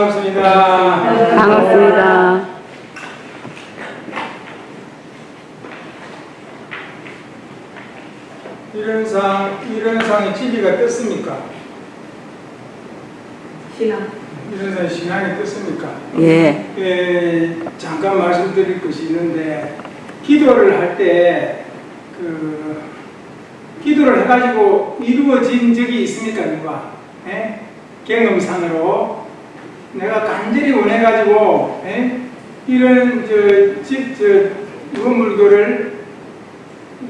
반갑습니다. 반갑습니다. 이런 상의 진리가 떴습니까? 신앙. 이런 상의 신앙이 떴습니까? 예. 잠깐 말씀드릴 것이 있는데, 기도를 할 때, 기도를 해가지고 이루어진 적이 있습니까, 누가? 예? 경험상으로. 내가 간절히 원해가지고, 예? 이런, 유언물교를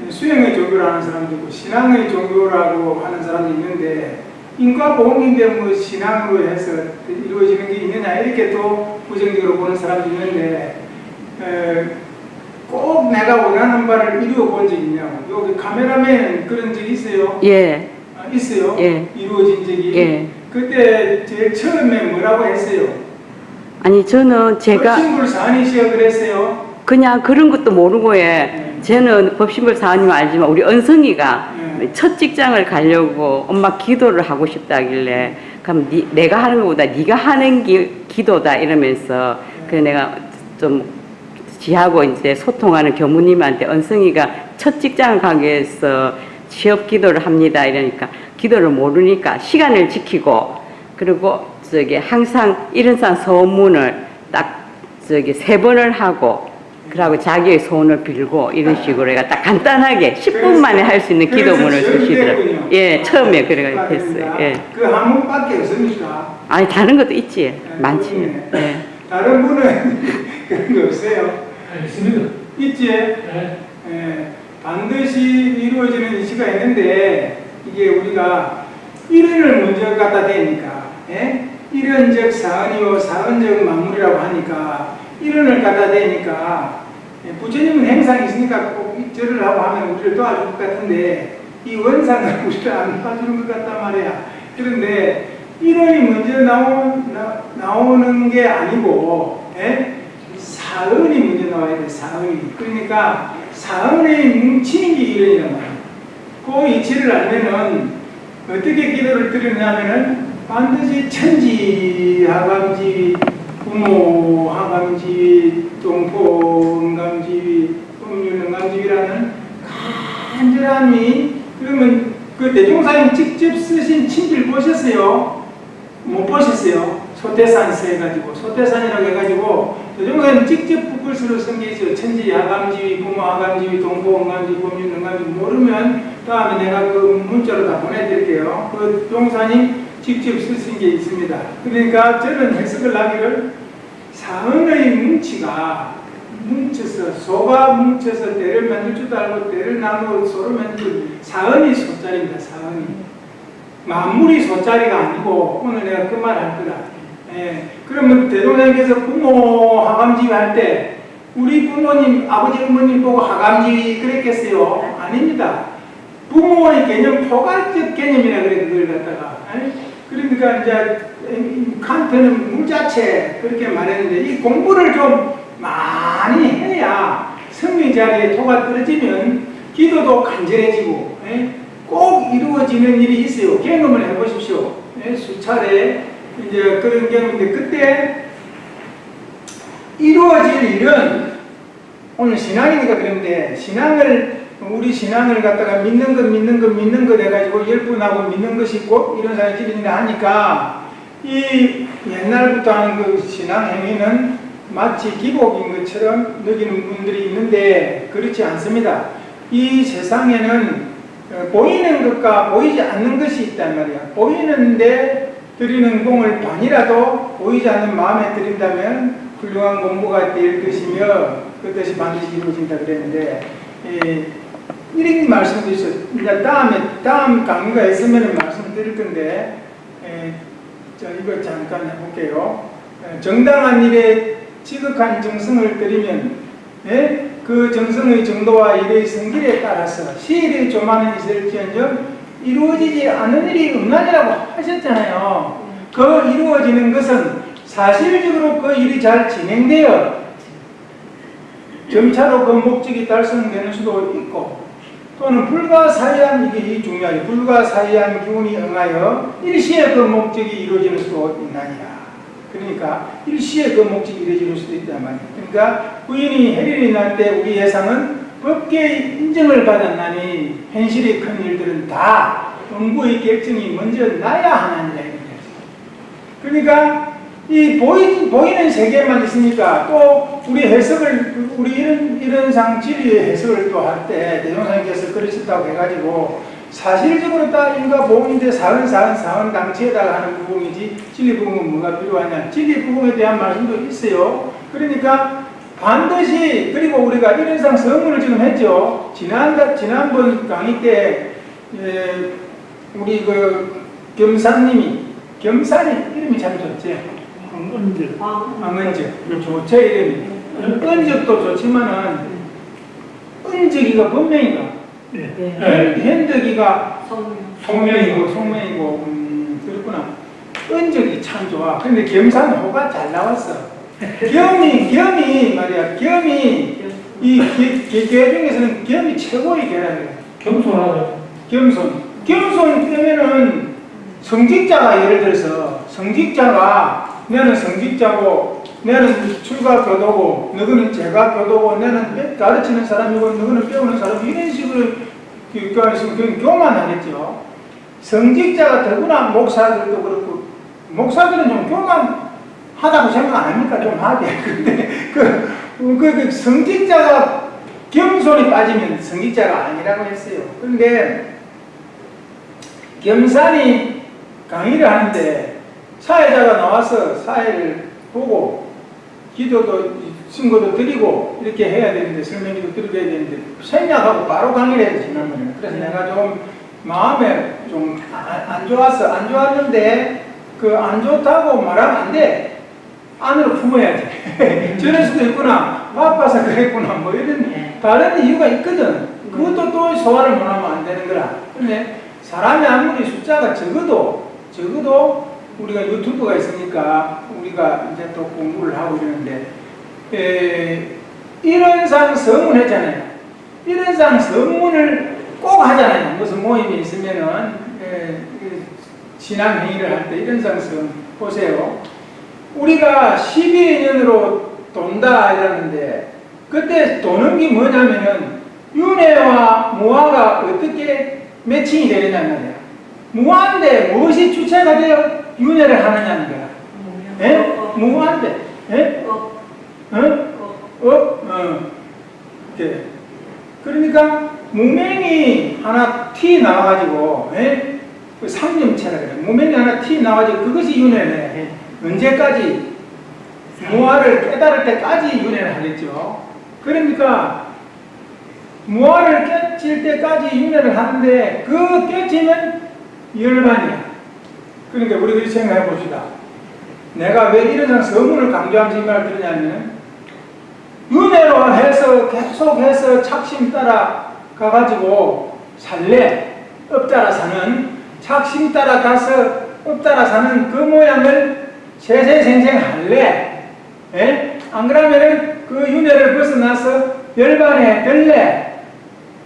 수행의 종교를 하는 사람도 있고, 신앙의 종교라고 하는 사람도 있는데, 인과보험인데 뭐 신앙으로 해서 이루어지는 게 있느냐, 이렇게 또 부정적으로 보는 사람도 있는데, 꼭 내가 원하는 바를 이루어 본 적이 있냐고. 여기 카메라맨 그런 적 있어요? 예. 있어요? 예. 이루어진 적이? 예. 그때 제일 처음에 뭐라고 했어요? 아니, 저는 제가 법신불사안이시여 그랬어요? 그냥 그런 것도 모르고, 예. 저는 법신불사님 알지만 우리 은성이가 첫 직장을 가려고 엄마 기도를 하고 싶다길래, 그럼 내가 하는 것보다 네가 하는 기도다 이러면서, 그래 내가 좀 지하고 이제 소통하는 교무님한테 은성이가 첫 직장을 가기 위해서 취업 기도를 합니다 이러니까, 기도를 모르니까 시간을 지키고, 그리고 항상 이런산 소문을 딱 3번을 하고, 그러고 자기의 소원을 빌고, 이런 식으로 해가 딱 간단하게 10분 만에 할 수 있는 기도문을 쓰시더라고요. 예, 처음에 그래가 했어요. 예. 그 한 번밖에 없습니까? 아니, 다른 것도 있지. 많지. 예. 다른 분은 그런 거 없어요? 있습니다. 있지? 네. 예, 반드시 이루어지는 이슈가 있는데, 이게 우리가 이론을 먼저 갖다 대니까, 예? 이론적 사언이요 사언적 만물이라고 하니까, 이론을 갖다 대니까, 부처님은 행상이 있으니까 꼭 절을 하고 하면 우리를 도와줄 것 같은데, 이 원상은 우리를 안 도와주는 것 같단 말이야. 그런데 이론이 먼저 나오는 게 아니고, 예? 사언이 먼저 나와야 돼, 사언이. 그러니까 사언의 뭉치는 게 이론이란 말이야. 그 이치를 알면은 어떻게 기도를 드리냐면은 반드시 천지, 하감지, 부모, 하감지, 동포, 응감지위, 법률 응감지위라는 간절함이, 그러면 그 대종사님 직접 쓰신 친지를 보셨어요? 못 보셨어요? 소태산서 해가지고, 소태산이라고 해가지고, 대종사님 직접 북글서로 쓴 게 있어요. 천지, 하감지위, 부모, 하감지위, 동포, 응감지위, 법률 응감지위. 모르면 다음에 내가 그 문자로 다 보내드릴게요. 그 종사님 직접 쓰신 게 있습니다. 그러니까 저는 해석을 하기를, 사언의 뭉치가 뭉쳐서, 소가 뭉쳐서 대를 만들 줄도 알고 대를 나누고 소를 만들, 사언이 소자리입니다. 사언이. 만물이 소자리가 아니고, 오늘 내가 그 말 할 거다. 예. 그러면 대종사님께서 부모 하감지위 할 때, 우리 부모님, 아버지 어머님 보고 하감지위 그랬겠어요? 아닙니다. 부모의 개념, 포괄적 개념이라 그래, 그걸 갖다가. 그러니까 이제 칸트는 무자체 그렇게 말했는데, 이 공부를 좀 많이 해야 성령 자리에 토가 떨어지면 기도도 간절해지고, 꼭 이루어지는 일이 있어요. 경험을 해보십시오. 수차례 이제 그런 경험인데, 그때 이루어질 일은, 오늘 신앙이니까 그런데, 우리 신앙을 갖다가 믿는 것 해가지고 10분하고 믿는 것이 있고 이런 사람이 기린다 하니까, 이 옛날부터 하는 그 신앙 행위는 마치 기복인 것처럼 느끼는 분들이 있는데, 그렇지 않습니다. 이 세상에는 보이는 것과 보이지 않는 것이 있단 말이야. 보이는데 드리는 공을 반이라도 보이지 않는 마음에 드린다면 훌륭한 공부가 될 것이며 그 뜻이 반드시 이루어진다 그랬는데, 이런 말씀도 있어요. 이제 다음 강의가 있으면 말씀드릴 건데, 자, 이거 잠깐 해볼게요. 정당한 일에 지극한 정성을 들이면, 그 정성의 정도와 일의 성질에 따라서 시일의 조만은 있을지언정 이루어지지 않은 일이 없나니라고 하셨잖아요. 그 이루어지는 것은 사실적으로 그 일이 잘 진행되어 점차로 그 목적이 달성되는 수도 있고, 또는 불가사의한, 이게 중요하죠. 불가사의한 기운이 응하여 일시에 그 목적이 이루어지는 수도 있나니라. 그러니까 일시에 그 목적이 이루어질 수도 있단 말이에요. 그러니까 부인이 해리를 날 때 우리 예상은 법계의 인정을 받았나니 현실의 큰 일들은 다 응부의 결정이 먼저 나야 하나니라 이렇게 했어요. 그러니까 이 보이는 세계만 있으니까 또 우리 해석을 우리 이런 상 진리의 해석을 또 할 때 대종사님께서 그러셨다고 해가지고 사실적으로 딱 인과 보험인데 사은 당치에다가 하는 부분이지 진리 부분은 뭐가 필요하냐. 진리 부분에 대한 말씀도 있어요. 그러니까 반드시 그리고 우리가 이런상 서문을 지금 했죠. 지난번 강의 때 우리 그 겸산이 이름이 참 좋지. 황은적 좋죠 이름이. 은적도 좋지만은 은적이가 본명이가 현덕이가 송명이고 그렇구나. 은적이 참 좋아. 근데 겸산호가 잘 나왔어. 겸이 말이야. 겸이 이 계 중에서는 겸이 최고의 계라는 겸손하죠. 겸손 때문에는 성직자가 예를 들어서 성직자가 나는 성직자고 나는 출가 교도고 너는 재가 교도고 나는 가르치는 사람이고 너는 배우는 사람 이런 식으로 그건 교만하겠죠. 성직자가 더구나 목사들도 그렇고 목사들은 좀 교만하다고 생각 안 합니까? 좀 하게. 근데 그 성직자가 겸손이 빠지면 성직자가 아니라고 했어요. 그런데 겸산이 강의를 하는데 사회자가 나와서 사회를 보고 기도도 신고도 드리고 이렇게 해야 되는데 설명도 드려야 되는데 생략하고 바로 강의를 해야 지난번에. 그래서 내가 좀 마음에 좀 안 좋았어. 안 좋았는데 그 안 좋다고 말하면 안 돼. 안으로 품어야지. 저럴 수도 있구나. 바빠서 그랬구나. 뭐 이런 다른 이유가 있거든. 그것도 또 소화를 못하면 안 되는 거라. 근데 사람이 아무리 숫자가 적어도 우리가 유튜브가 있으니까 우리가 이제 또 공부를 하고 이러는데 일원상 서문 했잖아요. 일원상 서문을 꼭 하잖아요. 무슨 모임이 있으면은 신앙행위를 할 때 일원상 서문 보세요. 우리가 12년으로 돈다 이러는데 그때 도는 게 뭐냐면은 윤회와 무화가 어떻게 매칭이 되느냐는 거야. 무한데 무엇이 주체가 되어 윤회를 하느냐는 거야. 예? 무한데. 예? 예. 그러니까 무명이 하나 티 나와가지고, 예? 그 상념체라 그래. 무명이 하나 티 나와가지고 그것이 윤회네. 언제까지? 무아를 깨달을 때까지 윤회를 하겠죠. 그러니까 무아를 깨칠 때까지 윤회를 하는데 그 깨치면 열반이야. 그러니까 우리들이 생각해 봅시다. 내가 왜 이런 서문을 강조하면서 이 말을 들으냐면 윤회로 해서 계속해서 착심 따라 가가지고 살래 업 따라 사는 착심 따라 가서 업 따라 사는 그 모양을 세세생생 할래. 예? 안 그러면은 그 윤회를 벗어나서 열반에 들래.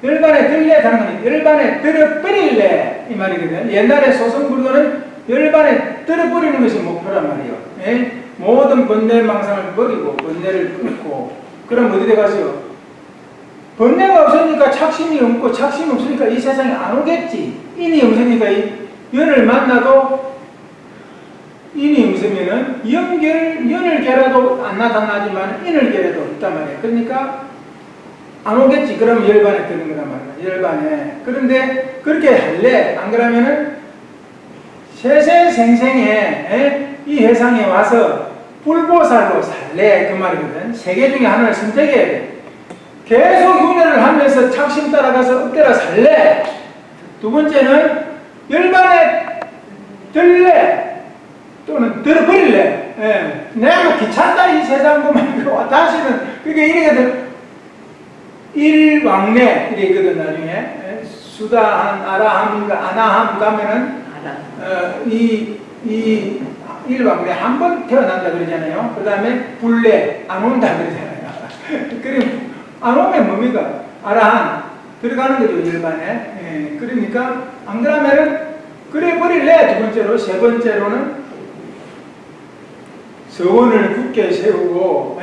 열반에 들래 하는 거니 열반에 들어버릴래 이 말이거든. 옛날에 소승불교는 열반에 들어버리는 것이 목표란 말이에요. 예? 모든 번뇌망상을 버리고 번뇌를 끊고 그럼 어디 가세요? 번뇌가 없으니까 착심이 없고 착심이 없으니까 이 세상에 안 오겠지. 인이 없으니까 이 연을 만나도 인이 없으면은 연을 개라도 안 나타나지만 인을 개라도 있단 말이에요. 그러니까 안 오겠지. 그러면 열반에 드는 거란 말이야. 열반에. 그런데 그렇게 할래? 안 그러면은 세세생생에 이 세상에 와서 불보살로 살래. 그 말이거든. 세 개 중에 하나를 선택해야 돼. 계속 윤회를 하면서 착심 따라가서 엎드려 살래. 두 번째는 열반에 들래. 또는 들어버릴래. 예. 내가 귀찮다 이 세상 보면 다시는 그게 이렇게 돼. 일왕래 이래 있거든 나중에 수다한 아라함인가 아나함 가면은 이 일왕래 한 번 태어난다 그러잖아요. 그 다음에 불래 안 온다 그러잖아요. 그럼 안 오면 뭡니까? 아라한 들어가는 거죠 일반에. 예. 그러니까 안 그러면은 그래 버릴래 두 번째로 세 번째로는 서원을 굳게 세우고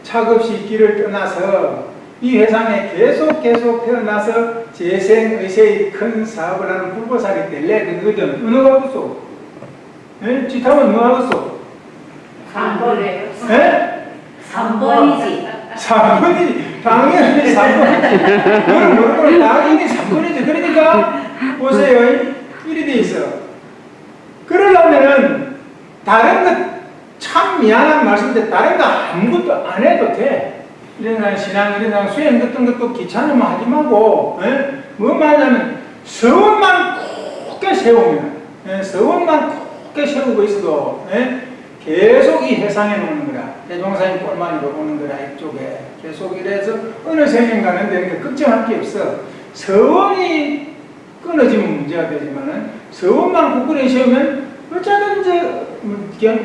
차급시 길을 떠나서 이 회상에 계속 태어나서 재생의세의 큰 사업을 하는 불보살이 될래 그거든. 어느 가겠소? 지타면 뭐 하겠소? 3번이에요. 3번이지. 3번이지. 당연히 3번이지. 그걸 모르고 당연히 3번이지. 그러니까 보세요. 이리 돼 있어. 그러려면은 다른 것 참 미안한 말씀인데 다른 거 아무것도 안 해도 돼. 이런 신앙, 이런 수행 같은 것도 귀찮으면 하지 말고, 뭐 말하냐면 서원만 굳게 세우면, 서원만 굳게 세우고 있어도 계속 이 해상에 놓는 거라. 대종사님 꼴만이로 보는 거라. 이쪽에 계속 이래서 어느 생명 가는 데는 걱정할 게 없어. 서원이 끊어지면 문제가 되지만은 서원만 굳건히 세우면 어쩌든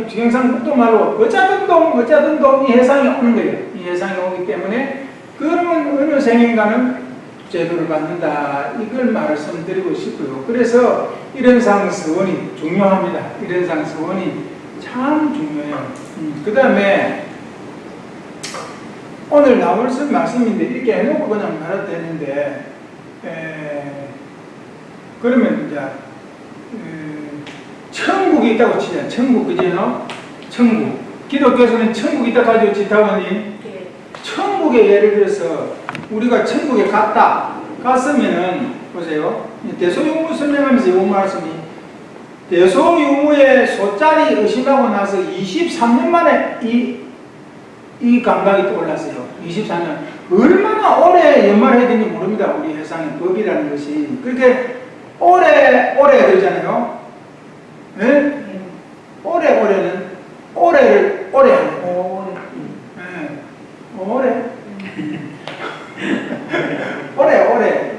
경상북도 말로 어쩌든 동 이 해상이 오는 거예요. 이 해상이 오기 때문에 그러면 어느 생인가는 제도를 받는다. 이걸 말씀드리고 싶고요. 그래서 이런상 서원이 중요합니다. 이런상 서원이 참 중요해요. 그 다음에 오늘 나올 말씀인데 이렇게 해놓고 그냥 말해도 되는데 그러면 이제 천국이 있다고 치자. 천국, 그제요? 천국. 기독교에서는 천국이 있다 가지고 지타원이 천국에 예를 들어서 우리가 천국에 갔으면은 보세요. 대소유무 설명하면서 이 말씀이 대소유무의 소짜리 의심하고 나서 23년 만에 이 감각이 떠올랐어요. 23년. 얼마나 오래 연말해야 되는지 모릅니다. 우리 회상의 법이라는 것이. 그렇게 오래 그러잖아요. 오래는 오래를 오래 하는 오래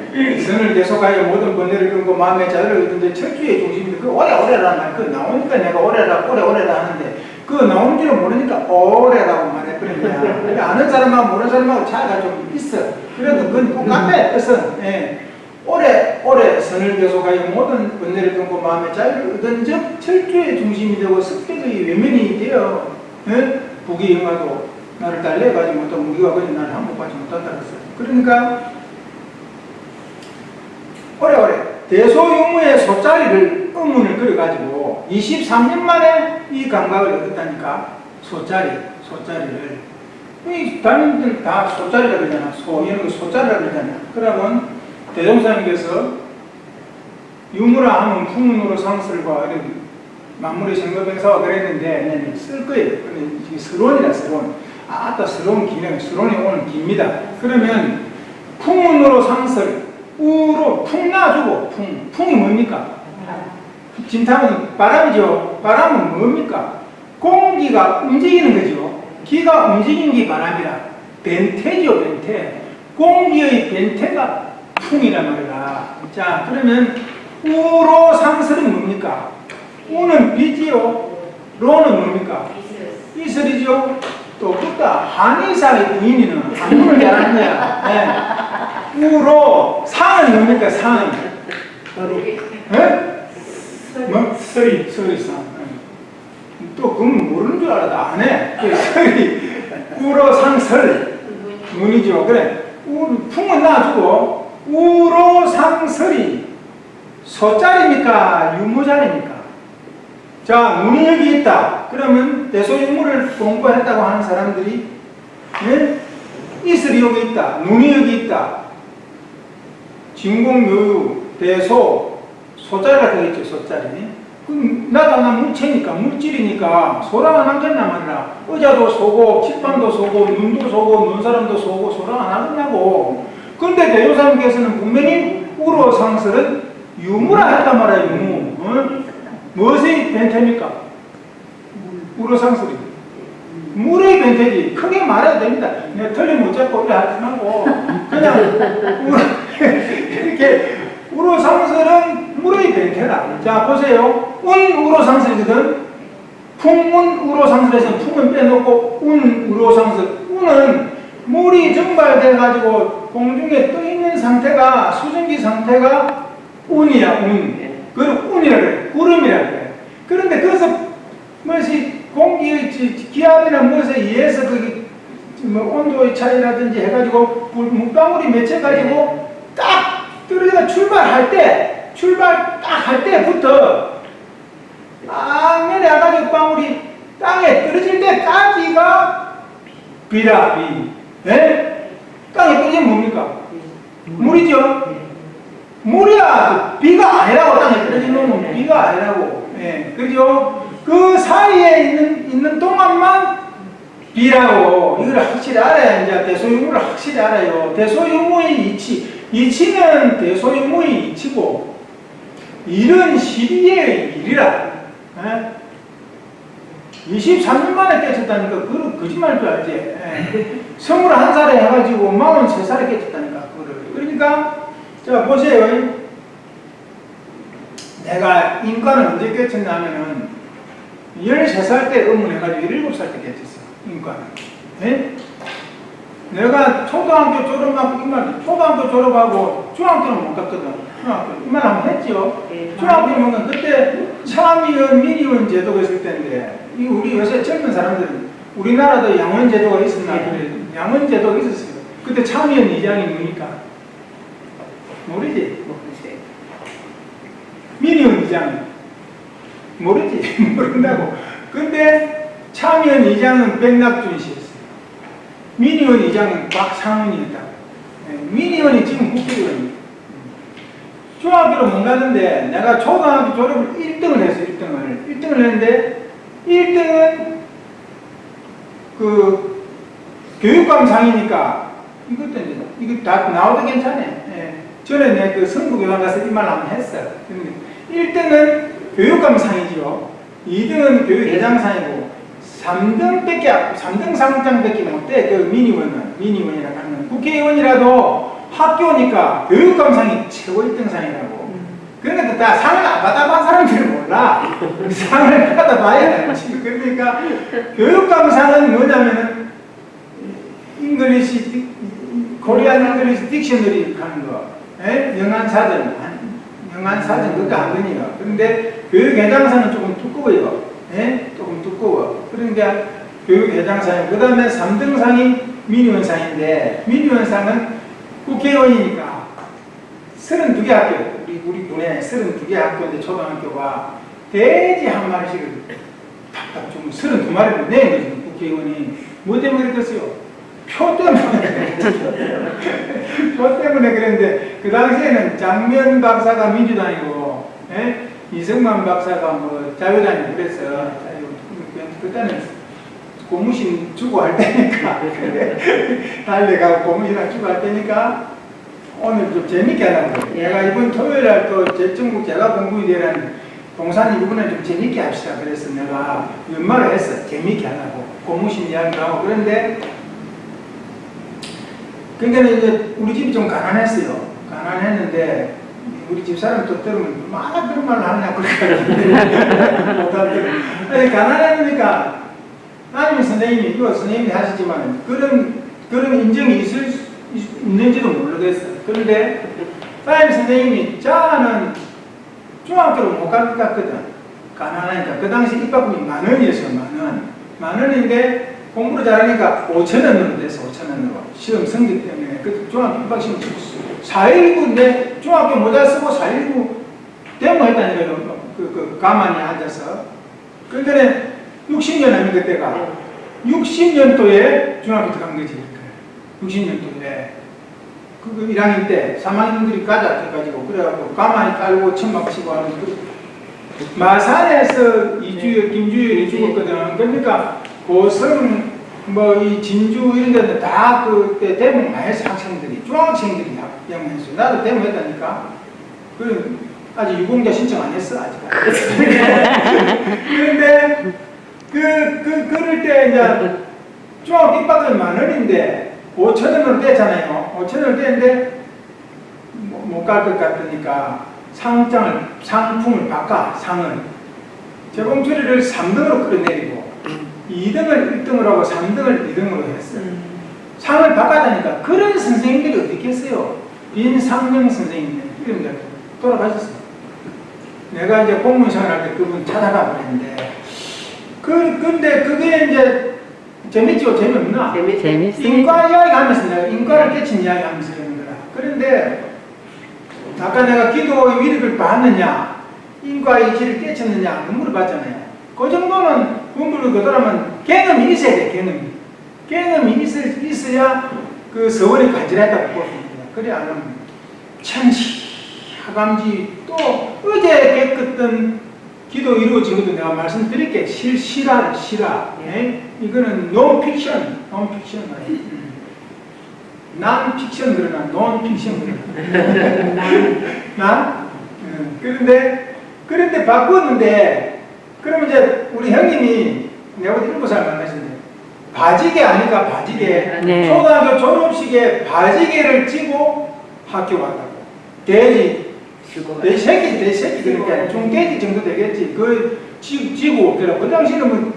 선을 계속하여 모든 번뇌를 끊고 마음의 자유를 얻는데 철주의 중심인데 그 오래라는 말 그거 나오니까 내가 오래라 하는데 그거 나오는 줄은 모르니까 오래라고 말해버렸냐. 아는 사람하고 모르는 사람하고 차이가 좀 있어. 그래도 그건 똑같아. 뜻은 오래 선을 계속하여 모든 번뇌를 끊고 마음의 자유를 얻은 즉 철주의 중심이 되고 습격의 외면이 되어 부귀영화도 나를 달래가지 못하고 무기가 그냥 나를 항복하지 못한다 그랬어요. 그러니까 오래 대소유무의 소짜리를 의문을 그려가지고 23년 만에 이 감각을 얻었다니까. 소짜리를 이 다른들 다 소짜리라 그러잖아. 이런 거 소짜리라 그러잖아. 그러면 대종사님께서 유무라 하면 풍문으로 상설과 이런 만물의 생로병사와 그랬는데 쓸 거예요. 근데 서론이라 서론. 아따 서론 기능, 서론이 오늘 깁니다. 그러면 풍문으로 상설, 우로 풍 놔주고 풍이 뭡니까? 진탕은 바람이죠. 바람은 뭡니까? 공기가 움직이는 거죠. 기가 움직이는 게 바람이라. 변태죠, 변태. 공기의 변태가 풍이란 말이다. 자, 그러면 우로 상설은 뭡니까? 우는 비지요. 로는 뭡니까? 이슬이죠. 또 끝다. 한의사의 부인이는 한문을 잘하는 거야. 우로 상은 뭡니까? 상은 뭐? 서리상. 또 그건 모르는 줄 알아. 안 해. 서리 우로 상설 문이죠. 그래. 풍은 놔주고 우로 상설이 소짜리입니까? 유무자리입니까? 자, 눈이 여기 있다. 그러면 대소유무를 공부했다고 하는 사람들이 이슬이 여기 있다. 눈이 여기 있다. 진공묘유, 대소, 소짜리가 되겠죠. 소짜리. 그럼 나타난 물체니까, 물질이니까 소랑 안 하겠나 말이야. 의자도 소고, 칠판도 소고, 눈도 소고, 눈사람도 소고, 소랑 안 하겠냐고. 그런데 대조사님께서는 분명히 우로상설은 유무라 했단 말이야. 유무. 무엇의 변태입니까? 우로상설이. 물의 변태지. 크게 말해도 됩니다. 내가 틀리면 어쩌고 이래 하지 말고 그냥 이렇게 우로상설은 물의 변태다. 자, 보세요. 우로상설이거든. 풍운 우로상설에서 풍은 빼놓고 우로상설. 운은 물이 증발돼가지고 공중에 떠있는 상태가, 수증기 상태가 운이야, 운. 그걸 운이라 그래. 구름이라 그래. 그런데 그래서 무엇이 공기의 기압이나 무엇에 의해서 그 뭐 온도의 차이라든지 해가지고 물방울이 맺혀가지고 딱 떨어져 출발 딱 할 때부터 앞면에 아가지고 방울이 땅에 떨어질 때까지가 비라 비. 예? 땅에 떨어지면 뭡니까? 물이죠. 물이야 비가 아니라고. 땅에 떨어진 놈은 비가 아니라고. 예, 그죠? 그 사이에 있는 동안만 비라고. 이걸 확실히 알아야 이제 대소유무를 확실히 알아요. 대소유무의 이치는 대소유무의 이치고 일은 시리의 일이라. 예? 23년 만에 깨쳤다니까 그건 거짓말일 줄 알지. 예. 21살에 해가지고 43살에 깨쳤다니까 그거를. 그러니까 자 보세요. 내가 인과는 언제 깨쳤냐면은 13살 때 의문해가지고 17살 때 깨쳤어. 인과는. 예? 내가 초등학교 초등학교 졸업하고 중학교는 못 갔거든. 중학교 이만 한번 했죠. 중학교는 못 갔. 그때 참의원, 민의원 제도가 있을 때인데 이 우리 요새 젊은 사람들은 우리나라도 양원 제도가 있었나 그래. 양원 제도가 있었어요. 그때 참의원 이장이 뭡니까? 모르지? 민의원 이장이 모르지? 모른다고. 근데 참의원 이장은 백낙준 씨였어요. 민의원 이장은 박상훈이었다. 민의원이 지금 국회의원이에요. 중학교를 못 가는데 내가 초등학교 졸업을 1등을 했어. 1등을 했는데 1등은 그 교육감상이니까 이것도 이제 이거 다 나와도 괜찮아. 예. 전에 내가 그 성북교당 가서 이 말 한번 했어. 1등은 교육감상이죠. 2등은 교육회장상이고 3등 상장밖에 못돼. 그 민의원이라고 하는 국회의원이라도 학교니까 교육감상이 최고 1등 상이라고. 그러니까 다 상을 안 받아본 사람들은 몰라. 상을 받아봐야 지. 그러니까 교육감상은 뭐냐면은 코리안 잉글리시 딕셔너리 하는 거, 영안사전 그것도 안 되니까. 그런데 교육회장상은 조금 두꺼워요. 조금 두꺼워. 그러니까 교육회장상이. 그 다음에 3등상이 민의원상인데 민의원상은 국회의원이니까 32개 학교, 우리 군에 32개 학교인데 초등학교가 돼지 한 마리씩을 탁탁 좀 32마리를 내는 거지. 국회의원이 뭐 때문에 그랬어요? 표 때문에. 표 때문에 그랬는데 그 당시에는 장면 박사가 민주당이고 이승만 박사가 뭐 자유당이고 그래서 그때는 고무신 주고 할 때니까 달려가고 고무신을 주고 할 때니까 오늘 좀 재밌게 하려고. 내가 이번 토요일날 또 제천국 제가공부위대라는 동산 이번에 좀 재밌게 합시다. 그래서 내가 연말을 했어. 재밌게 하려고. 고무신 이야기도 하고. 그런데 그러니까 이제 우리 집이 좀 가난했어요. 가난했는데 우리 집 사람 또 들으면 막 그런 말을 하냐 그러니까 아니 가난했으니까 아니면 선생님이 이거 선생님이 하시지만 그런 인정이 있는지도 모르겠어요. 그런데 사임 선생님이 자는 중학교를 못 갈 것 같거든. 가난하니까. 그 당시 입학금이 10,000원이었어요. 10,000원인데 공부를 잘하니까 5,000원으로 됐어. 5,000원으로. 시험 성적 때문에. 그 중학교 입학시험 4.19인데 중학교 모자 쓰고 4.19 데모했다니까요. 가만히 앉아서. 그러니까 60년 아니 그때가 60년도에 중학교 들어간 거지. 60년도에. 그 1학년 때 3학년들이 가자 해가지고 그래갖고 가만히 깔고 천막 치고 하는 마산에서 김주열이 죽었거든. 그러니까 고성 뭐 이 진주 이런 데는 다 그때 데모 많이 했어. 학생들이 중학생들이 데모했어요. 나도 데모했다니까. 그 아직 유공자 신청 안 했어 아직까지. 그런데 그럴 때 이제 중학교 입학은 10,000원인데 5,000원으로 떼잖아요. 5,000원을 떼는데 못 갈 것 같으니까 상품을 바꿔. 상을 재봉처리를 3등으로 끌어내리고 2등을 1등으로 하고 3등을 2등으로 했어요. 상을 바꿔다니까 그런 선생님들이 어디 있겠어요? 빈상영 선생님 이름들 돌아가셨어요. 내가 이제 공무원 생활할 때 그분 찾아가 그랬는데 근데 그게 이제 재밌죠? 재미없나? 재밌습니다. 인과 이야기 하면서 내가 인과를 깨친 이야기 하면서 이러는 거라. 그런데 아까 내가 기도의 위력을 받느냐, 인과의 질을 깨쳤느냐 물어봤잖아요. 그 정도는 공부를 그대로면 개념이 있어야 돼, 개념이. 개념이 있어야 그 서원이 간절했다고 볼 수 있습니다. 그래 안 하면 천지, 하감지 또 어제 깨끗던 기도 이루어진 것도 내가 말씀드릴게. 실화. 예? 이거는 논픽션 말이에요. 난픽션 그러나 논픽션 그러나 그런데 바꾸었는데 그러면 이제 우리 형님이 내가 7살 만나셨는데 바지개 아니까 바지개. 네. 초등학교 졸업식에 바지개를 찌고 학교 왔다고. 돼지 대새끼 그러니까 중돼지 정도 되겠지. 그 지고 그래. 그 당시에는 뭐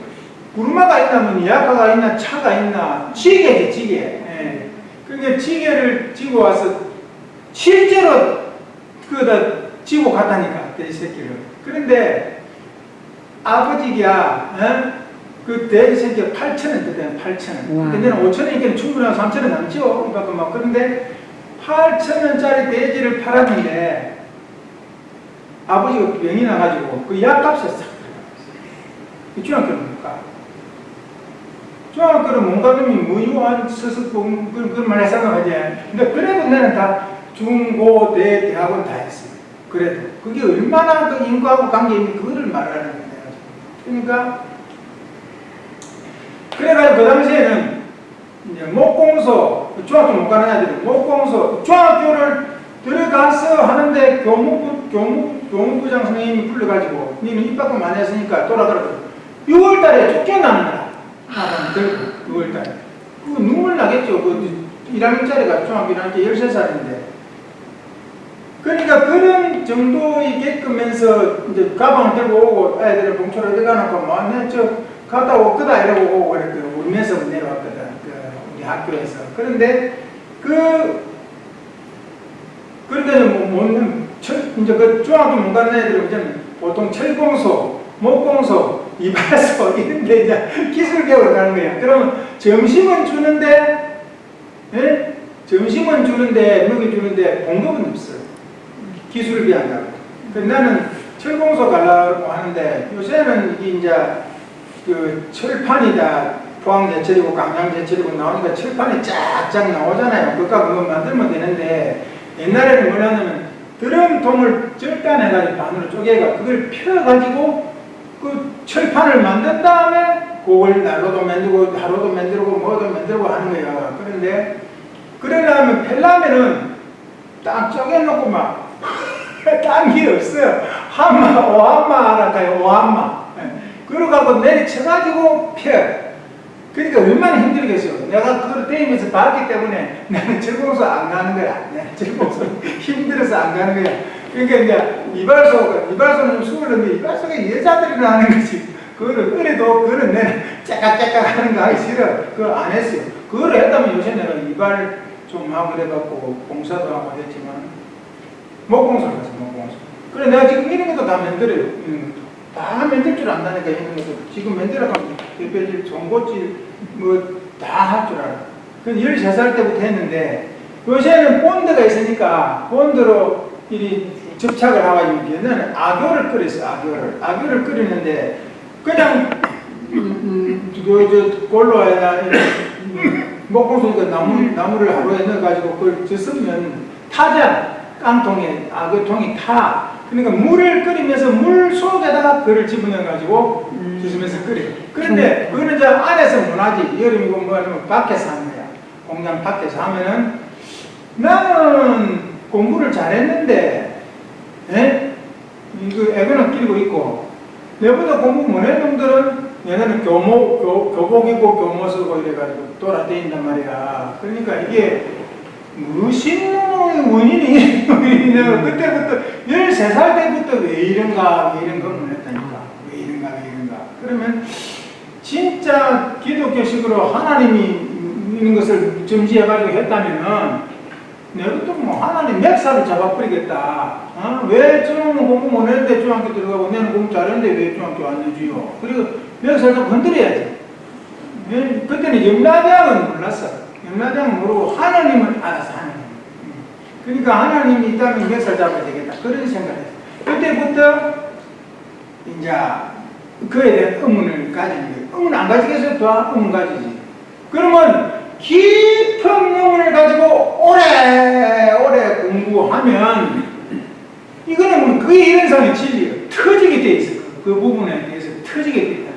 구르마가 있나 뭐 야카가 있나 차가 있나 지게지 지게. 예. 그러니까 지게를 지고 와서 실제로 그다 지고 갔다니까 돼지 새끼를. 그런데 아버지가 그 돼지 새끼가 8,000원 그때 8,000원. 그때는 5,000원이니까 충분하고 3,000원 남죠. 그러니까 막 그런데 8,000원짜리 돼지를 팔았는데 아버지가 병이 나가지고 그 약값에 싹 들어갔어요. 중학교는 못 가. 중학교는 뭔가 놈이 무유한 서석봉 그런 말 생각하지. 근데 그래도 나는 다 중고 대 대학원 다 했어요. 그래도 그게 얼마나 그 인과하고 관계 있는 그거를 말하는 거예요. 그러니까 그래가지고 그 당시에는 이제 목공소 중학교 못 가는 애들이 목공소 중학교를 들어가서 하는데 교무부장 선생님이 불러가지고 니는 입 밖을 많이 했으니까 돌아가라고 6월달에 쫓겨나는 거야. 하반 들고 6월달에 그 눈물 나겠죠. 그 1학년짜리가 중학교 1학년 때 13살인데 그러니까 그런 정도에 겪으면서 이제 가방을 들고 오고 애들을 봉투를 들어가놓고 뭐 저 갔다 오거다 이러고 오고 그랬거든. 울면서 내려왔거든. 우리 학교에서. 그런데 그러니까 이제 그 중학교 못 가는 애들은 이제 보통 철공소, 목공소, 이발소 이런데 이제 기술 배우러 가는 거야. 그러면 점심은 주는데, 예? 점심은 주는데, 먹이 주는데 봉급은 없어요. 기술을 배운다고. 나는 철공소 가려고 하는데 요새는 이게 이제 그 철판이다. 포항제철이고 강양제철이고 나오니까 철판이 쫙쫙 나오잖아요. 그거 만들면 되는데 옛날에는 뭐냐면 드럼통을 절단해가지고 반으로 쪼개가 그걸 펴가지고 그 철판을 만든 다음에 그걸 난로도 만들고 가로도 만들고 뭐도 만들고 하는 거야. 그런데 그러려면 펠라면은 딱 쪼개놓고 막 딴 게 없어요. 한마 오한마 알아요. 오한마. 그러고 내리쳐가지고 펴. 그러니까 얼마나 힘들겠어요. 내가 그걸 떼면서 봤기 때문에 나는 철공소 안 가는 거야. 철공소 힘들어서 안 가는 거야. 그러니까 이제 이발소는 수월한데 이발소가 여자들이 하는 거지. 그거는 내가 째깍째깍 하는 거 하기 싫어. 그걸 안 했어요. 그걸 했다면 요새 내가 이발 좀 하고 그래갖고 봉사도 하고 했지만 목공소를 가서 목공소. 그래 내가 지금 이런 것도 다 만들어요. 다 만들 줄 안다니까 이런 것도 지금 만들어가면 대표질, 전고질 뭐 다 할 줄 알아. 그 13살 때부터 했는데 요새는 본드가 있으니까 본드로 이 접착을 하고 옛날에는 악교를 끓였어. 악교를 끓이는데 그냥 골로에다 목공소니까 나무를 하루에 넣어가지고 그걸 젓으면 타잖아. 깡통에 악어통이 타. 그러니까 물을 끓이면서 물 속에다가 그를 집어넣어가지고 주시면서 끓여. 그런데 그거는 이제 안에서 못하지. 여름이고 뭐 하면 밖에서 하는 거야. 공장 밖에서 하면은 나는 공부를 잘했는데, 예? 이거 애교는 끼고 있고, 내보다 공부 못한 놈들은 얘네는 교복 입고 교모 쓰고 이래가지고 돌아다닌단 말이야. 그러니까 이게 무슨 원인이 그때부터 13살 때부터 왜 이런가 했다니까. 왜 이런가 그러면 진짜 기독교식으로 하나님이 이런 것을 점지해가지고 했다면은 내가 뭐 하나님 맥사를 잡아버리겠다. 왜 저놈은 공부 못했는데 중학교 들어가고 내는 공부 잘했는데 왜 중학교 안 넣어줘요. 그리고 내가 살짝 건드려야지. 예? 그때는 염라대왕은 몰랐어. 염라대왕은 모르고 하나님을 알아서 하나님. 그러니까 하나님이 있다면 멱살 잡아야 되겠다. 그런 생각을 했어. 그때부터 이제 그에 대한 의문을 가지는 거예요. 의문 안 가지겠어요? 더 의문 가지지. 그러면 깊은 의문을 가지고 오래 공부하면 이거는 그게 이런 사람의 진리예요. 터지게 돼 있어요. 그 부분에 대해서 터지게 돼 있다.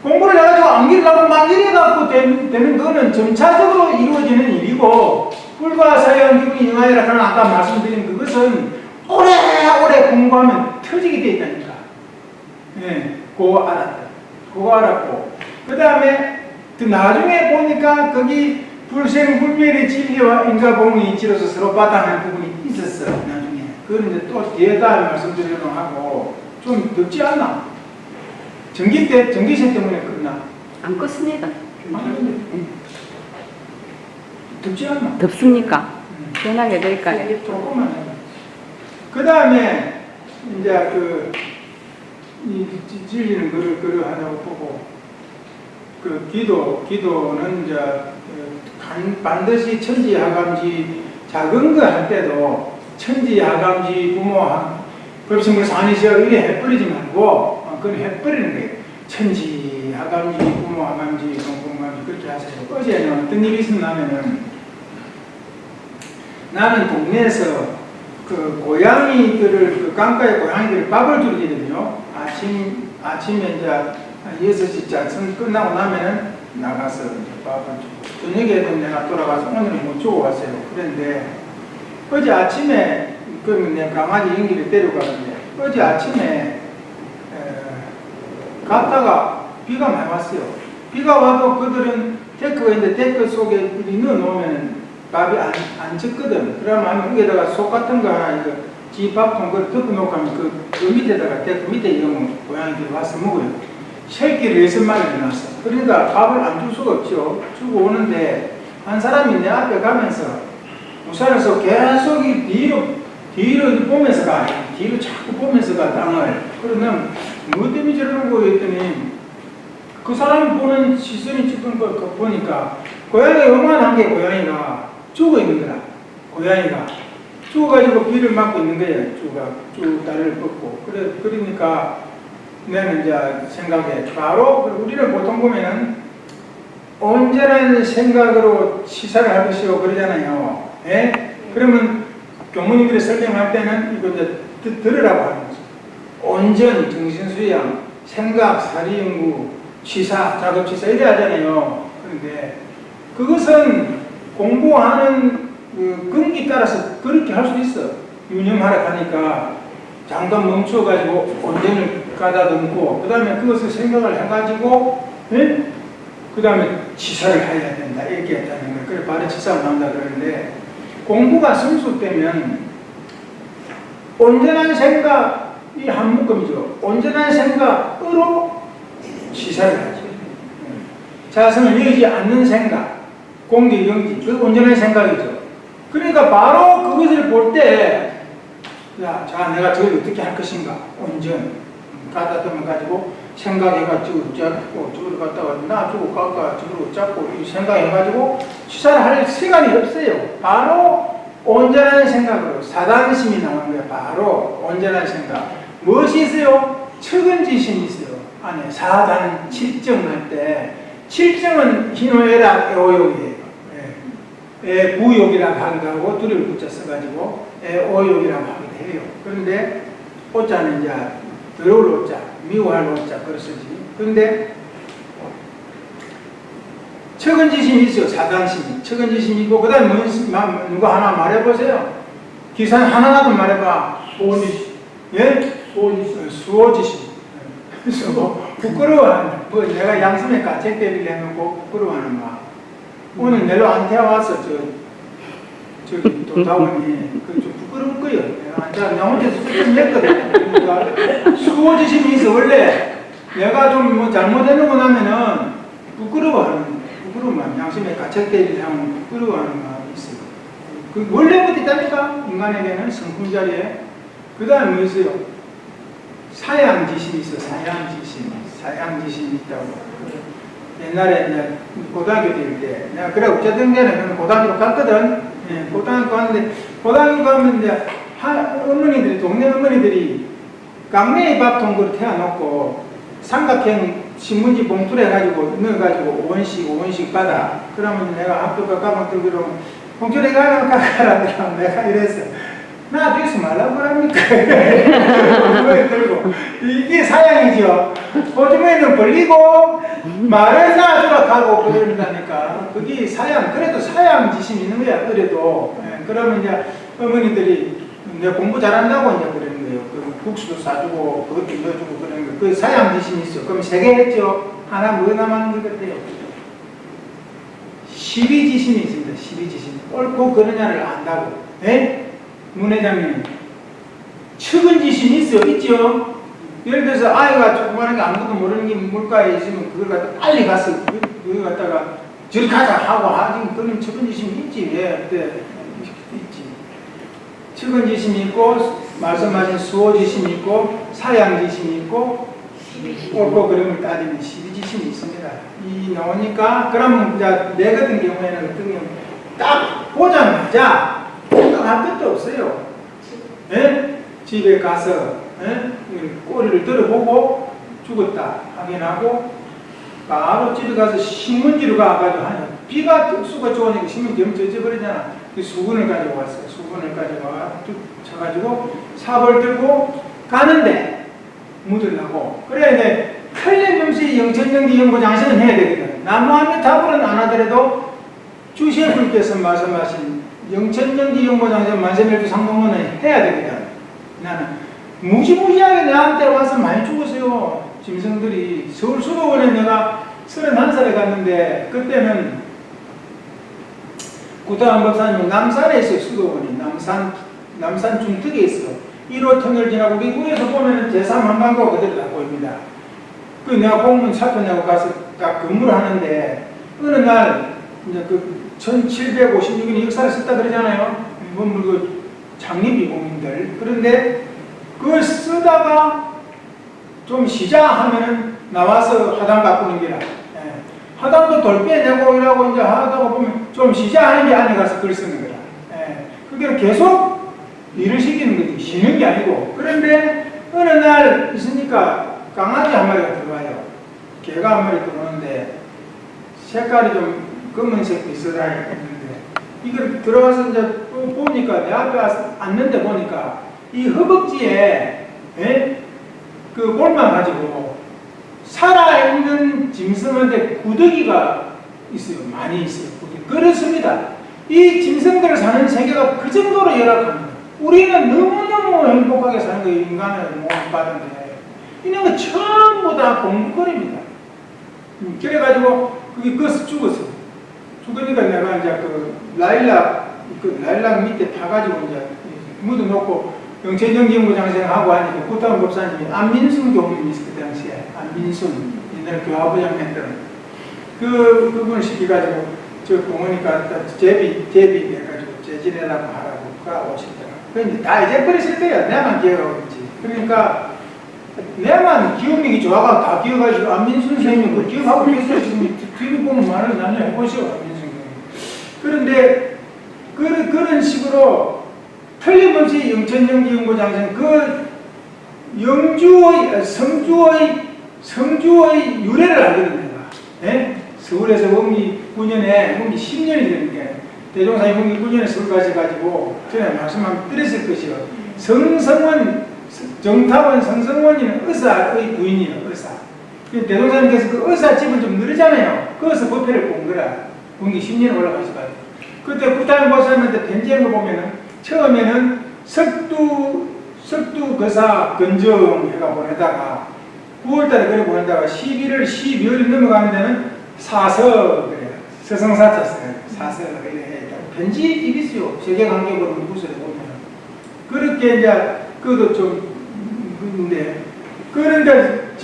공부를 해가지고 암기를 막 이래갖고 되는 거는 점차적으로 이루어지는 일이고, 불과 사형 기분이 영하여라 하는 아까 말씀드린 그것은 오래 공부하면 터지게 돼 있다니까. 예, 그거 알았다. 그거 알았고, 그 다음에 그 나중에 보니까 거기 불생불멸의 진리와 인과봉이 이치로서 서로 바탕하는 부분이 있었어. 나중에 그건 이제 또 뒤에다 말씀드리려고 하고, 좀 덥지 않나? 전기세 때문에 그러나? 안 껐습니다. 덥지 않나? 덥습니까? 변하게 될까요? 조금만 해. 그 다음에 이제 이 진리는 그를 하다고 보고, 그 기도는 이제 반드시 천지하감지 작은 거 할 때도 천지하감지 부모함 법신물 산이시여 이래 해버리지 말고 그건 해버리는 거예요. 천지하감지 부모하감지 공공감지 그렇게 하세요. 어제는 어떤 일이 있었냐면은 나는 동네에서 그 고양이들을 그 강가에 고양이들을 밥을 주거든요. 아침에 이제 6시쯤 끝나고 나면은 나가서 밥을 주고 저녁에도 내가 돌아가서 오늘은 못 주고 왔어요. 그런데 어제 아침에 그러면 내 강아지 연기를 데려가는데 어제 아침에 갔다가 비가 많이 왔어요. 비가 와도 그들은 데크가 있는데 데크 속에 넣어 놓으면 밥이 안 젖거든. 그러면 여기다가 속 같은 거 하나 이거 지밥통 걸 덮어놓고 하면 그 밑에다가 데크 밑에 이러면 고양이들이 와서 먹어요. 새끼를 6마리 낳았어. 그러니까 밥을 안 줄 수가 없죠. 주고 오는데 한 사람이 내 앞에 가면서 우산에서 계속 뒤로 보면서 가. 뒤로 자꾸 보면서 가, 땅을. 그러면 뭐 때문에 저러는 거 했더니 그 사람이 보는 시선이 찍은 걸 보니까 고양이 요만한 게 고양이가 죽어 있는 거라. 고양이가 죽어가지고 비를 맞고 있는 거예요. 쭉 다리를 뻗고. 그러니까 내는 이제 생각에 바로 우리는 보통 보면은 온전한 생각으로 시사를 할 것이요 그러잖아요. 예? 그러면 교무님들이 설명할 때는 이거 이제 들으라고 하는 거죠. 온전, 정신수양, 생각, 사리연구, 취사, 작업취사 이래 하잖아요. 그런데 그것은 공부하는 그 근기 따라서 그렇게 할 수 있어. 유념하라 하니까 잠깐 멈춰가지고 온전을 가다듬고 그 다음에 그것을 생각을 해가지고 예? 그 다음에 취사를 해야 된다 이렇게 했다는 거예요. 그래 바로 취사가 나온다 그러는데 공부가 성숙되면 온전한 생각이 한 묶음이죠. 온전한 생각으로 취사를 하죠. 자성을 이루지 않는 생각, 공기, 영지, 그 온전한 생각이죠. 그러니까 바로 그것을 볼 때 자, 내가 저걸 어떻게 할 것인가? 온전. 갖다 두면 가지고 생각해가지고 잡고 저걸 갖다가 놔주고 깎아 저걸 잡고 생각해가지고 취사를 할 시간이 없어요. 바로 온전한 생각으로 사단심이 나오는 거예요. 바로 온전한 생각. 무엇이 있어요? 측은지심이 있어요. 안에 사단 칠정할 때 칠정은 희노애락 애오욕이에요. 부욕이라고 하기도 하고 두려울 붙여 써가지고 애오욕이라고 하기도 해요. 그런데 오자는 이제 더러울 오자, 미워할 오자 그렇지. 그런데 측은지심이 있어요. 사단심이 측은지심이 있고 그 다음에 누가 하나 말해보세요. 기사 하나라도 말해봐. 수호지심. 예? 수호지심. 부끄러워하는 뭐 내가 양심에 가책대비를 해놓고 부끄러워하는 마. 오늘 내로 안 태워왔어. 저기 또 다원이 좀 부끄러울 거예요. 내가 혼자서 좀 했거든. 그러니까 수호지심이 있어. 원래 내가 좀 뭐 잘못해놓고 나면은 부끄러운 마음, 양심에 가책대비를 하면 부끄러워하는 마음이 있어요. 그 원래부터 있다니까 인간에게는 성품 자리에. 그 다음에 뭐 있어요? 사양지심이 있어. 사양지심. 사양 지심이 있다고. 옛날에 이제 고등학교 다닐 때, 내가 그래 어쨌든 간에 고등학교 갔거든. 예, 고등학교 갔는데, 고등학교 가면 이제 어머니들이, 동네 어머니들이 강냉이 밥통 그릇 태워놓고 삼각형 신문지 봉투를 해가지고 넣어가지고 5원씩 받아. 그러면 내가 학교 가방 들고 이러면 봉투를 가라 그러면 내가 이랬어. 나 뒤에서 말라고 그럽니까? 오줌에 들고. 이게 사양이죠. 오줌에는 벌리고, 말을 놔주라 하고 그런다니까. 그게 사양, 그래도 사양지심이 있는 거야, 그래도. 예, 그러면 이제 어머니들이 내가 공부 잘한다고 이제 그러는 거예요. 그 국수도 싸주고, 그것도 넣어주고 그러는 거예요. 그 사양지심이 있어. 그럼 3개 했죠? 하나 뭐 남았는 것 같아요? 시비지심이 있습니다, 시비지심. 옳고 그러냐를 안다고. 예? 문 회장님, 측은지심이 있어요, 있죠? 예를 들어서 아이가 조그마한 게 아무것도 모르는 게 물가에 있으면 그걸 갖다 빨리 가서 여기 갖다가 저리 가자 하고 하지. 그런 측은지심이 있지. 왜? 그때 있지. 측은지심이 있고, 말씀하신 수호지심이 있고, 사양지심이 있고, 옳고 그름을 따지는 시비지심이 있습니다. 이 나오니까, 그럼 이제 내 같은 경우에는 어떤 경우 딱 보자마자 생각할 것도 없어요. 예? 집에 가서 꼬리를 들어보고 죽었다 확인하고 바로 집에 가서 신문지로 가가지고 하냐. 비가 수가 좋으니까 신문지 엄청 젖어버리잖아. 그 수건을 가지고 왔어요. 수건을 가지고 쭉 쳐가지고 삽을 들고 가는데 묻으려고. 그래 이제 틀림없이 영천연기 연구장실은 해야 되거든. 나무아미타불은 안 하더라도 주셰프께서 말씀하신 영천연기 연구장에서 만세멸주 상동문을 해야 되거든. 나는 무지무지하게 내한테 와서 많이 죽었어요. 짐승들이. 서울수도원에 내가 31살에 갔는데 그때는 구타한 법사님 남산에 있어요. 수도원이 남산 중턱에 있어. 1호 터널 지나고 우리 위에서 보면은 제3한강도 그대로 다 보입니다. 그 내가 공문 살펴내고 가서 딱 근무를 하는데 어느 날 이제 그 1756년 역사를 썼다 그러잖아요. 그 장립이공인들. 그런데 그걸 쓰다가 좀 쉬자 하면은 나와서 하단 바꾸는 게라. 예. 하단도 돌 빼내고 이러고 이제 하다가 보면 좀 쉬자 하는 게 안에 가서 글 쓰는 거야. 예. 그게 계속 일을 시키는 거지. 쉬는 게 아니고. 그런데 어느 날 있으니까 강아지 한 마리가 들어와요. 개가 한 마리 들어오는데 색깔이 좀 검은색 비슷하게 했는데 이걸 들어가서 이제 보니까 내 앞에 와서 앉는데 보니까 이 허벅지에 그 골만 가지고 살아있는 짐승한테 구더기가 있어요. 많이 있어요. 그렇습니다. 이 짐승들 사는 세계가 그 정도로 열악합니다. 우리는 너무너무 행복하게 사는 거예요. 인간을 못 받은데 이런 거 전부 다 공부거리입니다. 그래가지고 그게 거기서 죽었어요. 죽으니까 내가 이제 그 라일락 밑에 타가지고 이제 묻어놓고 영천연기연구장생하고 하니까 구타원 법사님이 안민순 교수님이 있을 그 당시에 안민순 옛날에 교화부장 했던 그분을 시켜가지고 저 공원이니까 제비 해가지고 재진해라고 하라고 오시더라고요. 근데 다 잊어버렸을 거야. 내만 기억하고 있지. 그러니까 내만 기억력이 좋아가 다 기억가지고 안민순 선생님 그 기억하고 있어요. 지금 TV 보면 말을 나중에 해보시오. 안민순 선생님. 그런데 그런 식으로 틀림없이 영천연기연구장에서는 그 성주의 유래를 알거든요. 네? 서울에서 원기 9년에 원기 10년이 되는 게 대종사님 원기 9년에 서울 가셔가지고 전에 말씀 한번 드렸을 것이요. 정타원 성성원이는 의사의 부인이에요. 의사. 대종사님께서 그 의사 집을 좀 늘리잖아요. 거기서 법회를 본 거라. 원기 10년에 올라가셔가지고. 그때 구타원 보살님한테 편지한 거 보면은 처음에는 석두거사 건정해가 보내다가 9월달에 그래 보내다가 11월, 12월이 넘어가는 데는 사서 그래요. 서성사자 써요. 사서 이래 편지 입이지요. 세계관계적으로 무엇을 보면 그렇게 이제 그것도 좀 근데 그런데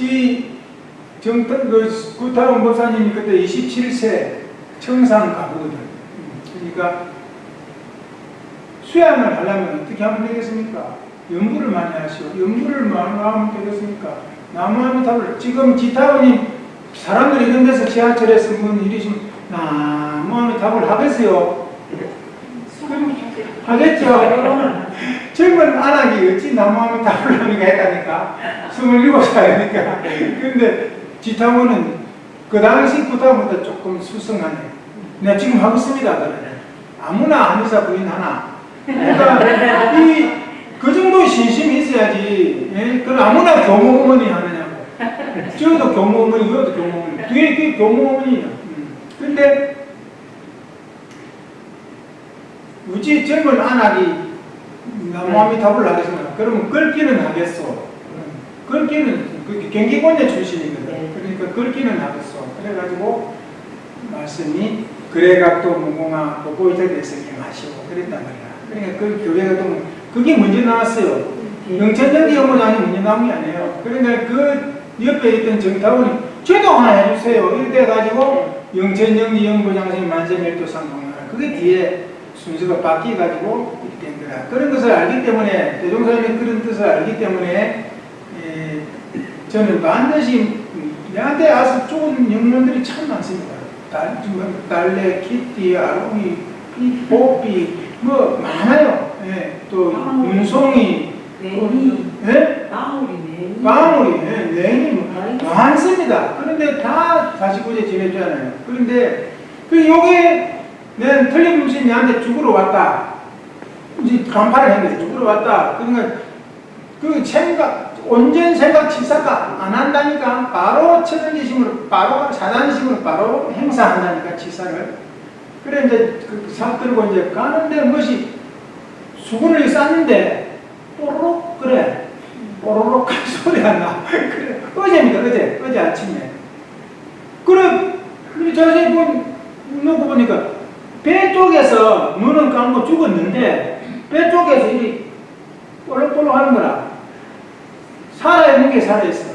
구타원 법사님이 그때 27세 청산 가부거든. 그러니까 수양을 하려면 어떻게 하면 되겠습니까? 연구를 많이 하시오. 연구를 많이 하면 되겠습니까? 나무하면 답을 지금 지타원이 사람들이 이런 데서 지하철에서 뭔 일이 좀 나무하면 답을 하겠어요. 하겠죠. 젊은 안하기 어찌 나무하면 답을 하니까 했다니까. 27살이니까. 근데 지타원은 그 당시부터부터 조금 수승하네. 내가 지금 하고 있습니다. 그래. 아무나 한의사 부인 하나. 그러니까 그 정도의 신심이 있어야지. 예? 그럼 아무나 교모 어머니 하느냐고. 저도 교모 어머니, 이것도 교모 어머니. 뒤에 교모 어머니야. 근데 우지 젊은 안악이 나무함이 답을 하겠습니다. 그러면 긁기는 하겠어. 긁기는 경기권자 출신이거든. 그러니까 긁기는 하겠어. 그래가지고 말씀이 그래각도 무궁화 보고이들 대성경 하시고 그랬단 말이야. 그러니까 그 교회가 또 그게 문제 나왔어요. 영천정기 연구장이 문제 나온 게 아니에요. 그러니까 그 옆에 있던 정타원이 제도 하나 해주세요. 이렇게 해가지고 영천정기 연구장이 만세멸도상 공연을 그게 뒤에 순서가 바뀌어가지고 이렇게 된 거라. 그런 것을 알기 때문에 대종사님의 그런 뜻을 알기 때문에 저는 반드시 내한테 와서 좋은 영문들이 참 많습니다. 달래, 키티, 아롱이, 뽀삐 뭐 많아요. 예, 또 문송이, 냉이, 예? 방울이, 방울이, 예, 냉이 많습니다. 그런데 다 다시 고제 지내잖아요. 그런데 요게 내 틀림없이 내한테 죽으러 왔다. 이제 간파를 했는데 죽으러 왔다. 그러니까 그 생각, 온전 생각 치사가 안 한다니까 바로 천연지심으로 바로 사단지심으로 바로 행사한다니까 치사를. 그래 이제 그 삽 들고 이제 가는데 무엇이 수건을 쌌는데 뽀로록 그래 뽀로록 한 소리가 나. 그래 어제입니다. 어제 아침에. 그래 우리 자세히 놓고 보니까 배 쪽에서 눈은 감고 죽었는데 배 쪽에서 이 볼록볼록 하는 거라. 살아있는 게 살아있어.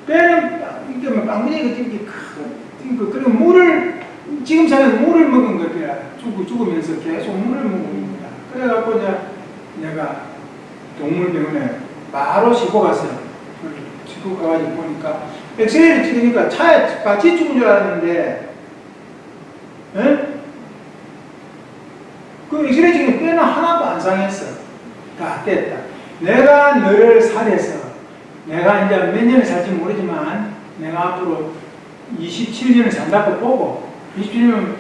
배는 이게 뭐 빵구니가 이렇게 크, 그리고 물을 지금 자는 물을 먹은 거야. 죽으면서 계속 물을 먹는 거야. 그래갖고 이제 내가 동물병원에 바로 싣고 갔어요. 싣고 가가지고 보니까 엑스레이를 찍으니까 차에 같이 죽은 줄 알았는데, 에? 그 엑스레이 찍으니까 뼈는 하나도 안 상했어. 다 뗐다. 내가 너를 살해서 내가 이제 몇 년을 살지 모르지만 내가 앞으로 27년을 산다고 보고 27년은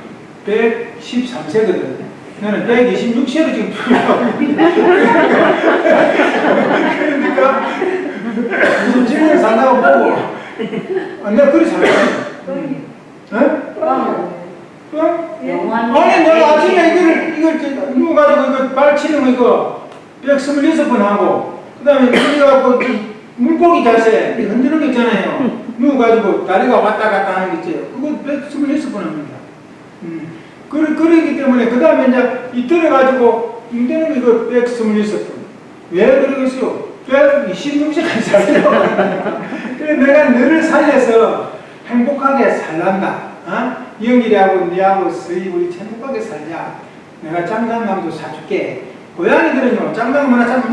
113세거든. 너는 126세로 지금 풀려가고 있는데 그러니까 27년을 산다고 보고 내가 그리 살았어. 응? 아니 내가 아침에 이걸 누가 가지고 이거 발치는 거 이거 126번 하고 그 다음에 우리가 물고기 자세 흔드는 거 있잖아요. 누워가지고 다리가 왔다 갔다 하는 게 있어요. 그거 126번 합니다. 그러기 때문에 그 다음에 이제 이틀어가지고 힘드는 이거 126번. 왜 그러겠어요? 126시까지 살려고. 그래 내가 너를 살려서 행복하게 살란다. 영일이하고 니하고 서희 우리 행복하게 살자. 내가 장난감도 사줄게. 고양이들은요 장난감 하나 사면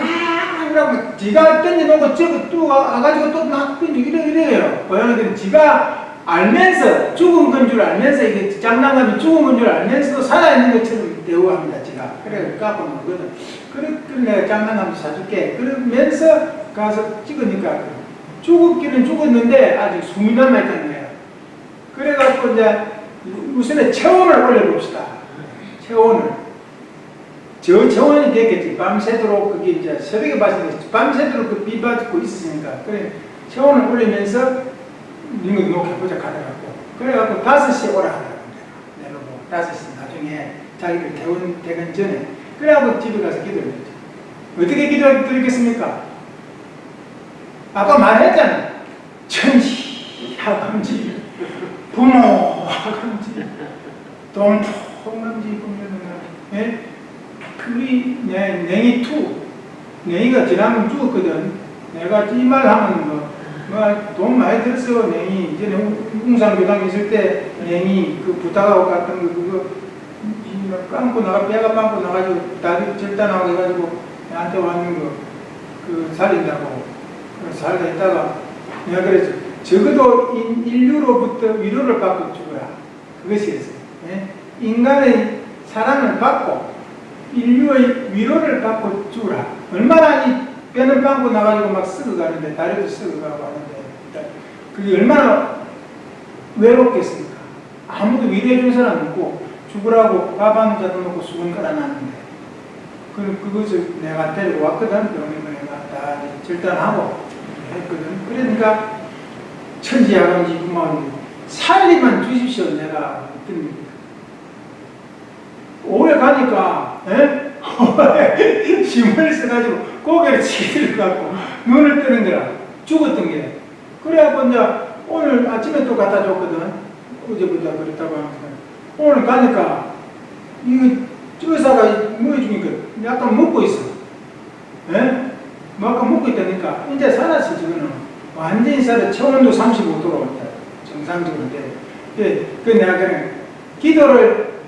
막 지가 던져놓고 저거 또 와가지고 또 막 이래요. 고양이들은 지가 알면서 죽은 건 줄 알면서 이게 장난감이 죽은 건 줄 알면서도 살아있는 것처럼 대우합니다. 지가. 그래 갖고 먹거든. 그래 내가 장난감도 사줄게. 그러면서 가서 찍으니까 죽었기는 죽었는데 아직 숨이 남아있다는 거예요. 그래갖고 이제 우선에 체온을 올려봅시다. 체온을. 저 체온이 됐겠지. 밤새도록 그게 이제 새벽에 봤을 때 밤새도록 그 비받고 있으니까. 그래 체온을 올리면서 이거 녹여보자 하더라고. 그래갖고 5시에 오라 하더라고. 내려고 5시 나중에 자기들 퇴근 전에. 그래갖고 집에 가서 기도를 했죠. 어떻게 기도드리겠습니까? 아까 말했잖아. 천지, 하감지, 부모, 하감지, 동포, 남지, 부모는 예? 우리 냉이 투 냉이가 지난번 죽었거든. 내가 이 말 하면 돈 많이 들었어. 냉이 이제 웅산교당 있을 때 냉이 그 부탁하고 갔던 거 그거 감고 나가 배가 감고 나가지고 다리 절단하고 해가지고 나한테 왔는 거 그 살린다고. 그래서 살다 있다가 내가 그랬죠. 적어도 인류로부터 위로를 받고 죽어라. 그것이었어요. 예? 인간의 사랑을 받고 인류의 위로를 받고 죽어라. 얼마나 이 뼈는 빵꾸 나가지고 막 썩어가는데 다리도 썩어가고 하는데 그게 얼마나 외롭겠습니까? 아무도 위로해준 사람 없고 죽으라고 밥 한 자도 놓고 수건 깔아놨는데 그것을 내가 데리고 왔거든. 병원에 내가 다 절단하고 했거든. 그러니까 천지야간지 그만 살리만 주십시오. 내가 듭니다. 오래 가니까 힘을 써가지고 고개를 치기를 갖고 눈을 뜨는 거라 죽었던 게 그래갖고 이제 오늘 아침에 또 갖다 줬거든. 어제부터 그랬다고 하면서 오늘 가니까 이거 의사가 뭐 해주니까 약간 먹고 있어. 예? 뭐 아까 먹고 있다니까 이제 살았어. 지금은 완전히 살아. 체온도 35도로 정상적으로 돼. 예, 그 내가 그냥 기도를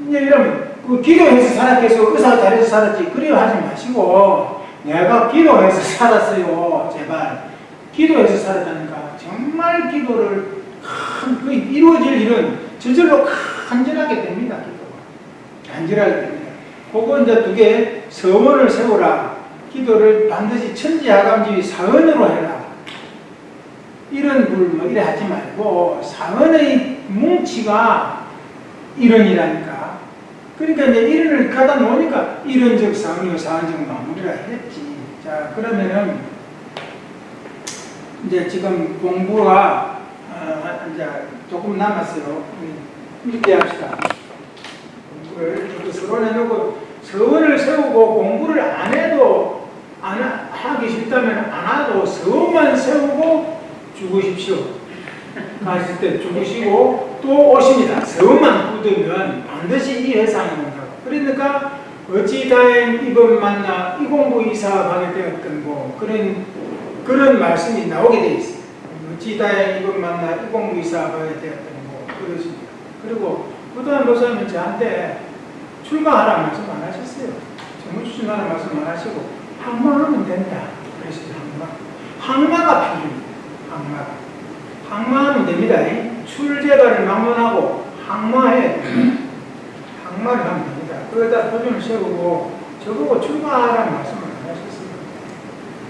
이제 이러면 그 기도해서 살았겠어. 의사가 잘해서 살았지. 그래요 하지 마시고 내가 기도해서 살았어요. 제발 기도해서 살았다니까. 정말 기도를 그 이루어질 일은 저절로 간절하게 됩니다. 기도가 간절하게 됩니다. 그거 이제 두 개 서원을 세우라. 기도를 반드시 천지하감지 사언으로 해라. 이런 뭐 이래 하지 말고 사언의 뭉치가 이런이라니까. 그러니까 이제 이런을 갖다 놓으니까 이런적 사언이요 사언적 마무리라 했지. 자 그러면은 이제 지금 공부가 이제 조금 남았어요. 이렇게 합시다. 공부를 서론 해놓고 서원을 세우고 공부를 안 해도 하기 싫다면 안 하고 서원만 세우고 죽으십시오. 가실 때 죽으시고 또 오십니다. 서원만 굳으면 반드시 이 회상에 온다고. 그러니까 어찌 다행 이번 만나 이 공부 이 사업하게 되었던 거 그런 말씀이 나오게 돼 있어요. 어찌 다행 이번 만나 이 공부 이 사업하게 되었던 거 그러십니다. 그리고 부도한 도사님은 저한테 출가하라 말씀 안 하셨어요. 정말 출가하라 말씀 안 하시고 항마하면 된다. 그러시죠. 항마가 필요합니다. 항마하면 됩니다. 출제가를 막론하고 항마해. 항마를 하면 됩니다. 그러다 표준을 세우고 저보고 출가하라는 말씀을 안 하셨습니다.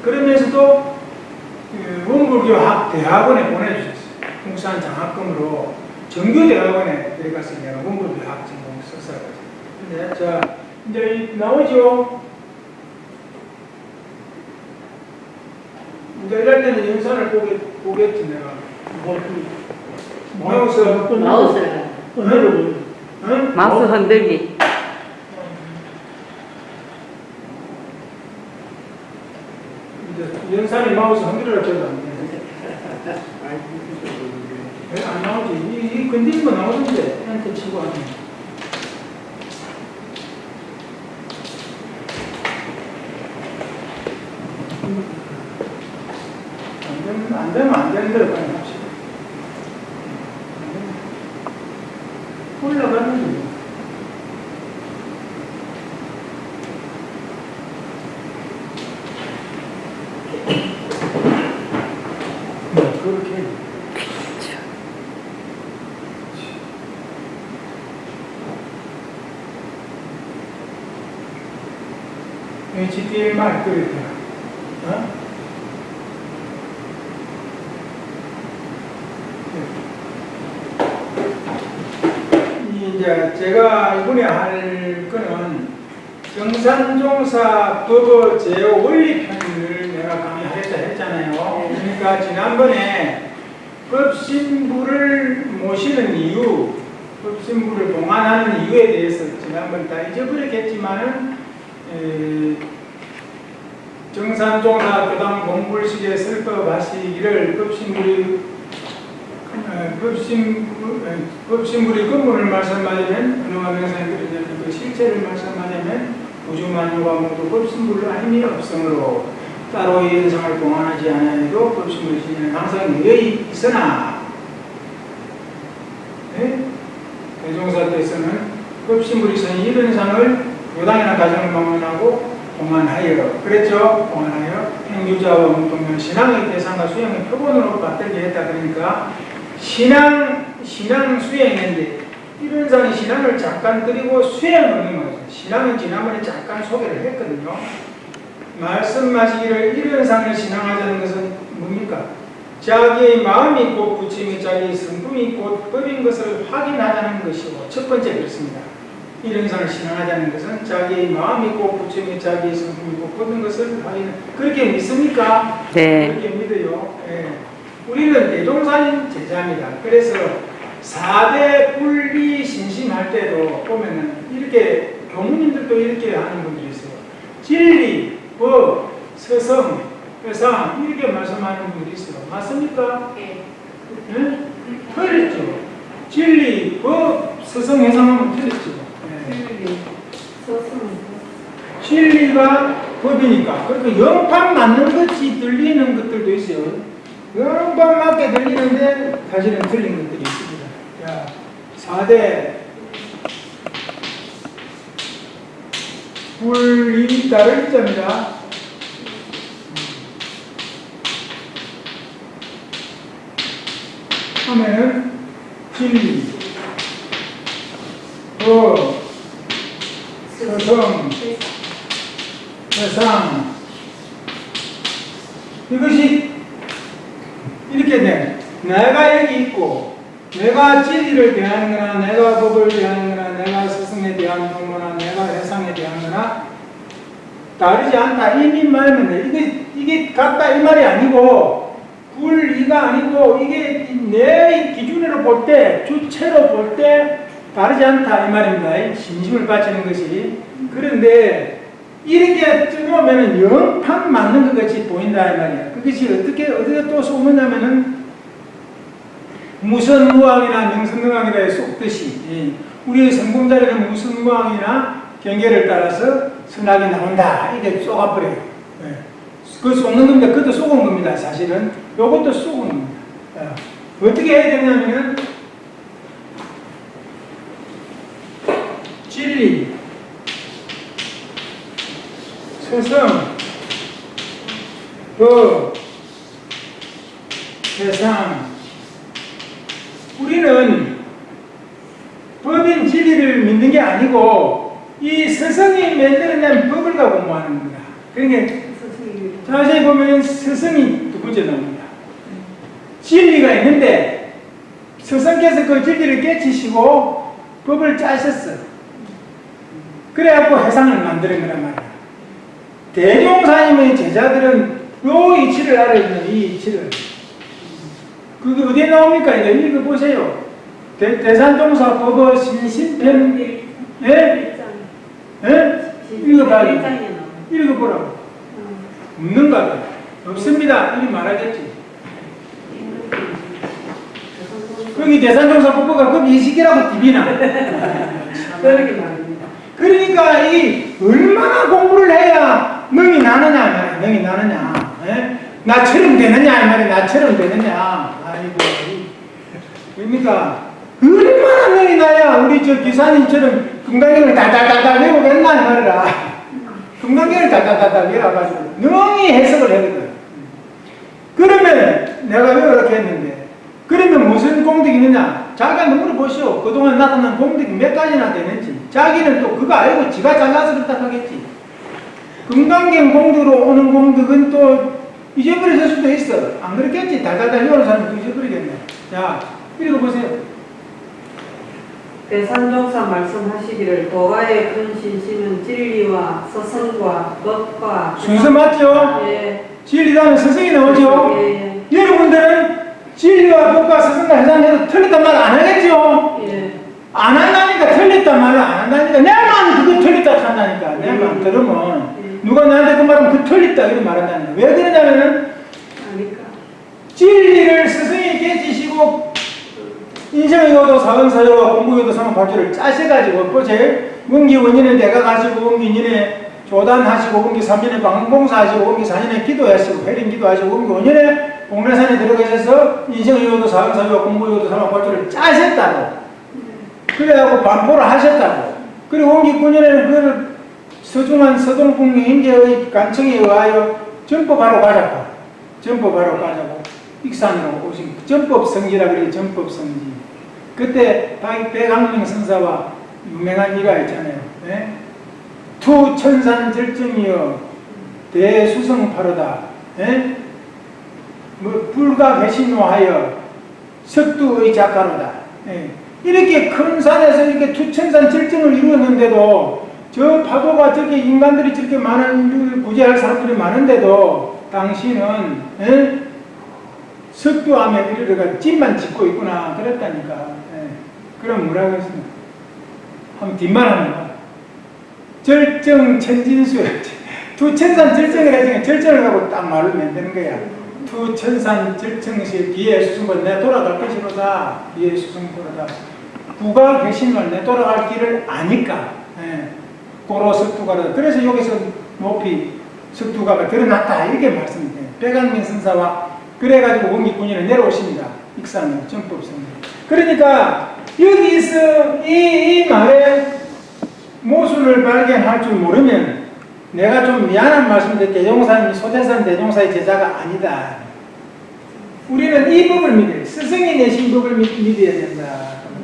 그러면서도 원불교학 대학원에 보내주셨어요. 국산 장학금으로 정교대학원에 들어가서 내가 원불교학 전공 석사까지. 네, 자 이제 나오죠. 이제 이럴 때는 영상을 보겠지 내가. 마우스 마우스 흔들기. 이제 영상이 마우스 흔들어라 쳐도 안 돼. 왜 안 나오지? 이 건드린 거 나오는데 한테 치고 하는. 안 되면 안 되는 대로 그냥 합시다. 올라가는 거죠. 그렇게. HTML 그랬다. 어? 이제 제가 이번에 할 거는 정산종사 법어 제어 원리편을 내가 강의하겠다 했잖아요. 그러니까 지난번에 법신부를 모시는 이유, 법신부를 봉안하는 이유에 대해서 지난번 다 잊어버렸겠지만은 정산종사 교당 공불식에 설법하시기를 법신불이 근본을 말씀하자면 은호하면서 그 실체를 말씀하자면 우주만유가 모두 법신불로 아님이 없으므로 따로 이 현상을 봉안하지 않아도 법신불 신은 항상 여의 있으나 대종사 때에서는 법신불이 선 이현상을 교당이나 가정을 막론하고 공안하여 그랬죠? 공안하여 행주자와 운동면 신앙의 대상과 수행의 표본으로 받들게 했다. 그러니까 신앙 수행인데 이런 사람이 신앙을 잠깐 드리고 수행을 하는 거죠. 신앙은 지난번에 잠깐 소개를 했거든요. 말씀하시기를 이런 상을 신앙하자는 것은 뭡니까? 자기의 마음이 곧 부처님의 자기의 성품이 곧 법인 것을 확인하자는 것이고 첫 번째 그렇습니다. 이런 상을 신앙하자는 것은 자기의 마음이 곧 부처님의 자기의 성품이 곧 법인 것을 확인. 그렇게 믿습니까? 네. 그렇게 믿어요. 예. 우리는 대종사님 제자입니다. 그래서 4대 분리 신심할 때도 보면은 이렇게 교무님들도 이렇게 하는 분들이 있어요. 진리, 법, 서성, 회상 이렇게 말씀하는 분들이 있어요. 맞습니까? 예. 네? 틀렸죠. 진리, 법, 서성, 회상하면 틀렸죠. 네. 진리가 법이니까. 그러니까 영판 맞는 것이 들리는 것들도 있어요. 영판 맞게 들리는데 사실은 틀린 것들이 있습니다. 자, 4대 분리 따를 자입니다. 하면은 진리, 법, 서성, 세상 이것이 이렇게 돼. 내가 여기 있고 내가 진리를 대하는 거나 내가 법을 대하는 거나 내가 스승에 대한 거나 내가 해상에 대한 거나 다르지 않다. 이미 말하면 돼. 이게 같다 이 말이 아니고 분리가 아니고 이게 내 기준으로 볼 때 주체로 볼 때 다르지 않다 이 말입니다. 진심을 바치는 것이. 그런데 이렇게 뜨거우면은 영판 맞는 것 같이 보인다 이 말이야. 그것이 어떻게 또 쏘느냐면은 무선무왕이나 명선무왕이라에 쏙듯이 우리의 성공자리는 무선무왕이나 경계를 따라서 선악이 나온다 이렇게 쏘아버려요. 그 쏘는 겁니다. 그것도 쏘은 겁니다. 사실은 요것도 쏘은 겁니다. 어떻게 해야 되냐면은 진리, 서성, 법, 세상. 우리는 법인 진리를 믿는 게 아니고 이 서성이 만들어낸 법을 갖고 공부하는 겁니다. 그러니까 자세히 보면 서성이 두 번째 나옵니다. 진리가 있는데 서성께서 그 진리를 깨치시고 법을 짜셨어. 그래갖고 해상을 만드는 거란 말이야. 대종사님의 제자들은 요 이치를 알아있는 이 이치를 그게 어디에 나옵니까? 이제 읽어보세요. 대산종사 법어 신신편 예? 예? 읽어봐요. 읽어보라고. 없는가? 없습니다. 이리 말하겠지. 거기 대산종사 법어가 거기 이식이라고 디비나. 그렇게 말입니다. 그러니까 이 얼마나 공부를 해야 능이 나느냐, 능이 나느냐, 예? 나처럼 되느냐, 이 말이야, 나처럼 되느냐. 아이고, 그러니까 얼마나 능이 나야 우리 저 기사님처럼 금강경을 다다다다 외우겠나 이 말이라. 금강경을 다다다다 외워가지고 능히 해석을 하거든. 그러면 내가 왜 이렇게 했는데, 그러면 무슨 공덕이 있느냐? 자기가 물어보시오. 그동안 나타난 공덕이 몇 가지나 되는지. 자기는 또 그거 알고 지가 잘나서 그렇다 하겠지. 금강경 공덕으로 오는 공덕은 또 잊어버려질 수도 있어. 안 그렇겠지. 달달달 외우는 사람은 또 잊어버리겠네. 자, 읽어보세요. 대산종사 말씀하시기를 도가의 큰 신심은 진리와 서성과 법과 순서 맞죠? 예. 진리라는 서성이 나오죠? 예. 여러분들은 진리와 법과 서성과 해상해도 틀렸단 말 안 하겠죠? 예. 안 한다니까 틀렸단 말을 안 한다니까 내만 그거 틀렸다 한다니까 내만 들으면 누가 나한테 그 말하면 그 틀렸다 이렇게 말한다니까 왜 그러냐면은 아니까. 진리를 스승이 깨지시고 인생의 요도 사원사요와 공부요도 상업발주를 짜셔가지고 보세요. 원기 원인에 내가 가시고 원기 인연에 조단하시고 원기 3년에 방공사하시고 원기 4년에 기도하시고 회린 기도하시고 원기 5년에 공매산에 들어가셔서 인생의 요도 사원사요와 공부요도 상업발주를 짜셨다고 그래갖고 반포를 하셨다고 그리고 원기 9년에는 그걸 서중한 서동풍 행제의 간청에 의하여 전법하러 가자고. 전법하러 가자고. 익산으로 오신 전법성지라 그래요. 전법성지. 그때 백학명 선사와 유명한 일화 있잖아요. 네? 투 천산 절정이여 대수성파로다. 네? 뭐 불가 배신노하여 석두의 작가로다. 네. 이렇게 큰 산에서 이렇게 투천산 절정을 이루었는데도 저 파도가 저렇게 인간들이 저렇게 많은 구제할 사람들이 많은데도 당신은 네? 석두암에 이르러가 집만 짓고 있구나 그랬다니까. 네. 그럼 뭐라고 했습니까? 한번 뒷말하는 거야. 절정 천진수에 투천산 절정을 해주면 절정을 하고 딱 말을 만드는 거야. 투천산 절정시 비에 수승권 내 돌아갈 것이로다. 비에 수승권이다. 구가 계신걸 내 돌아갈 길을 아니까. 예. 고로 석두가로다. 그래서 여기서 높이 석두가가 드러났다 이렇게 말씀드려요. 백안민 선사와 그래가지고 원기군인을 내려오십니다. 익산으로 전법성으로. 그러니까 여기서 이 말에 모순을 발견할 줄 모르면 내가 좀 미안한 말씀인데 대종사님이 소대산 대종사의 제자가 아니다. 우리는 이 법을 믿어요. 스승이 내신 법을 믿어야 된다.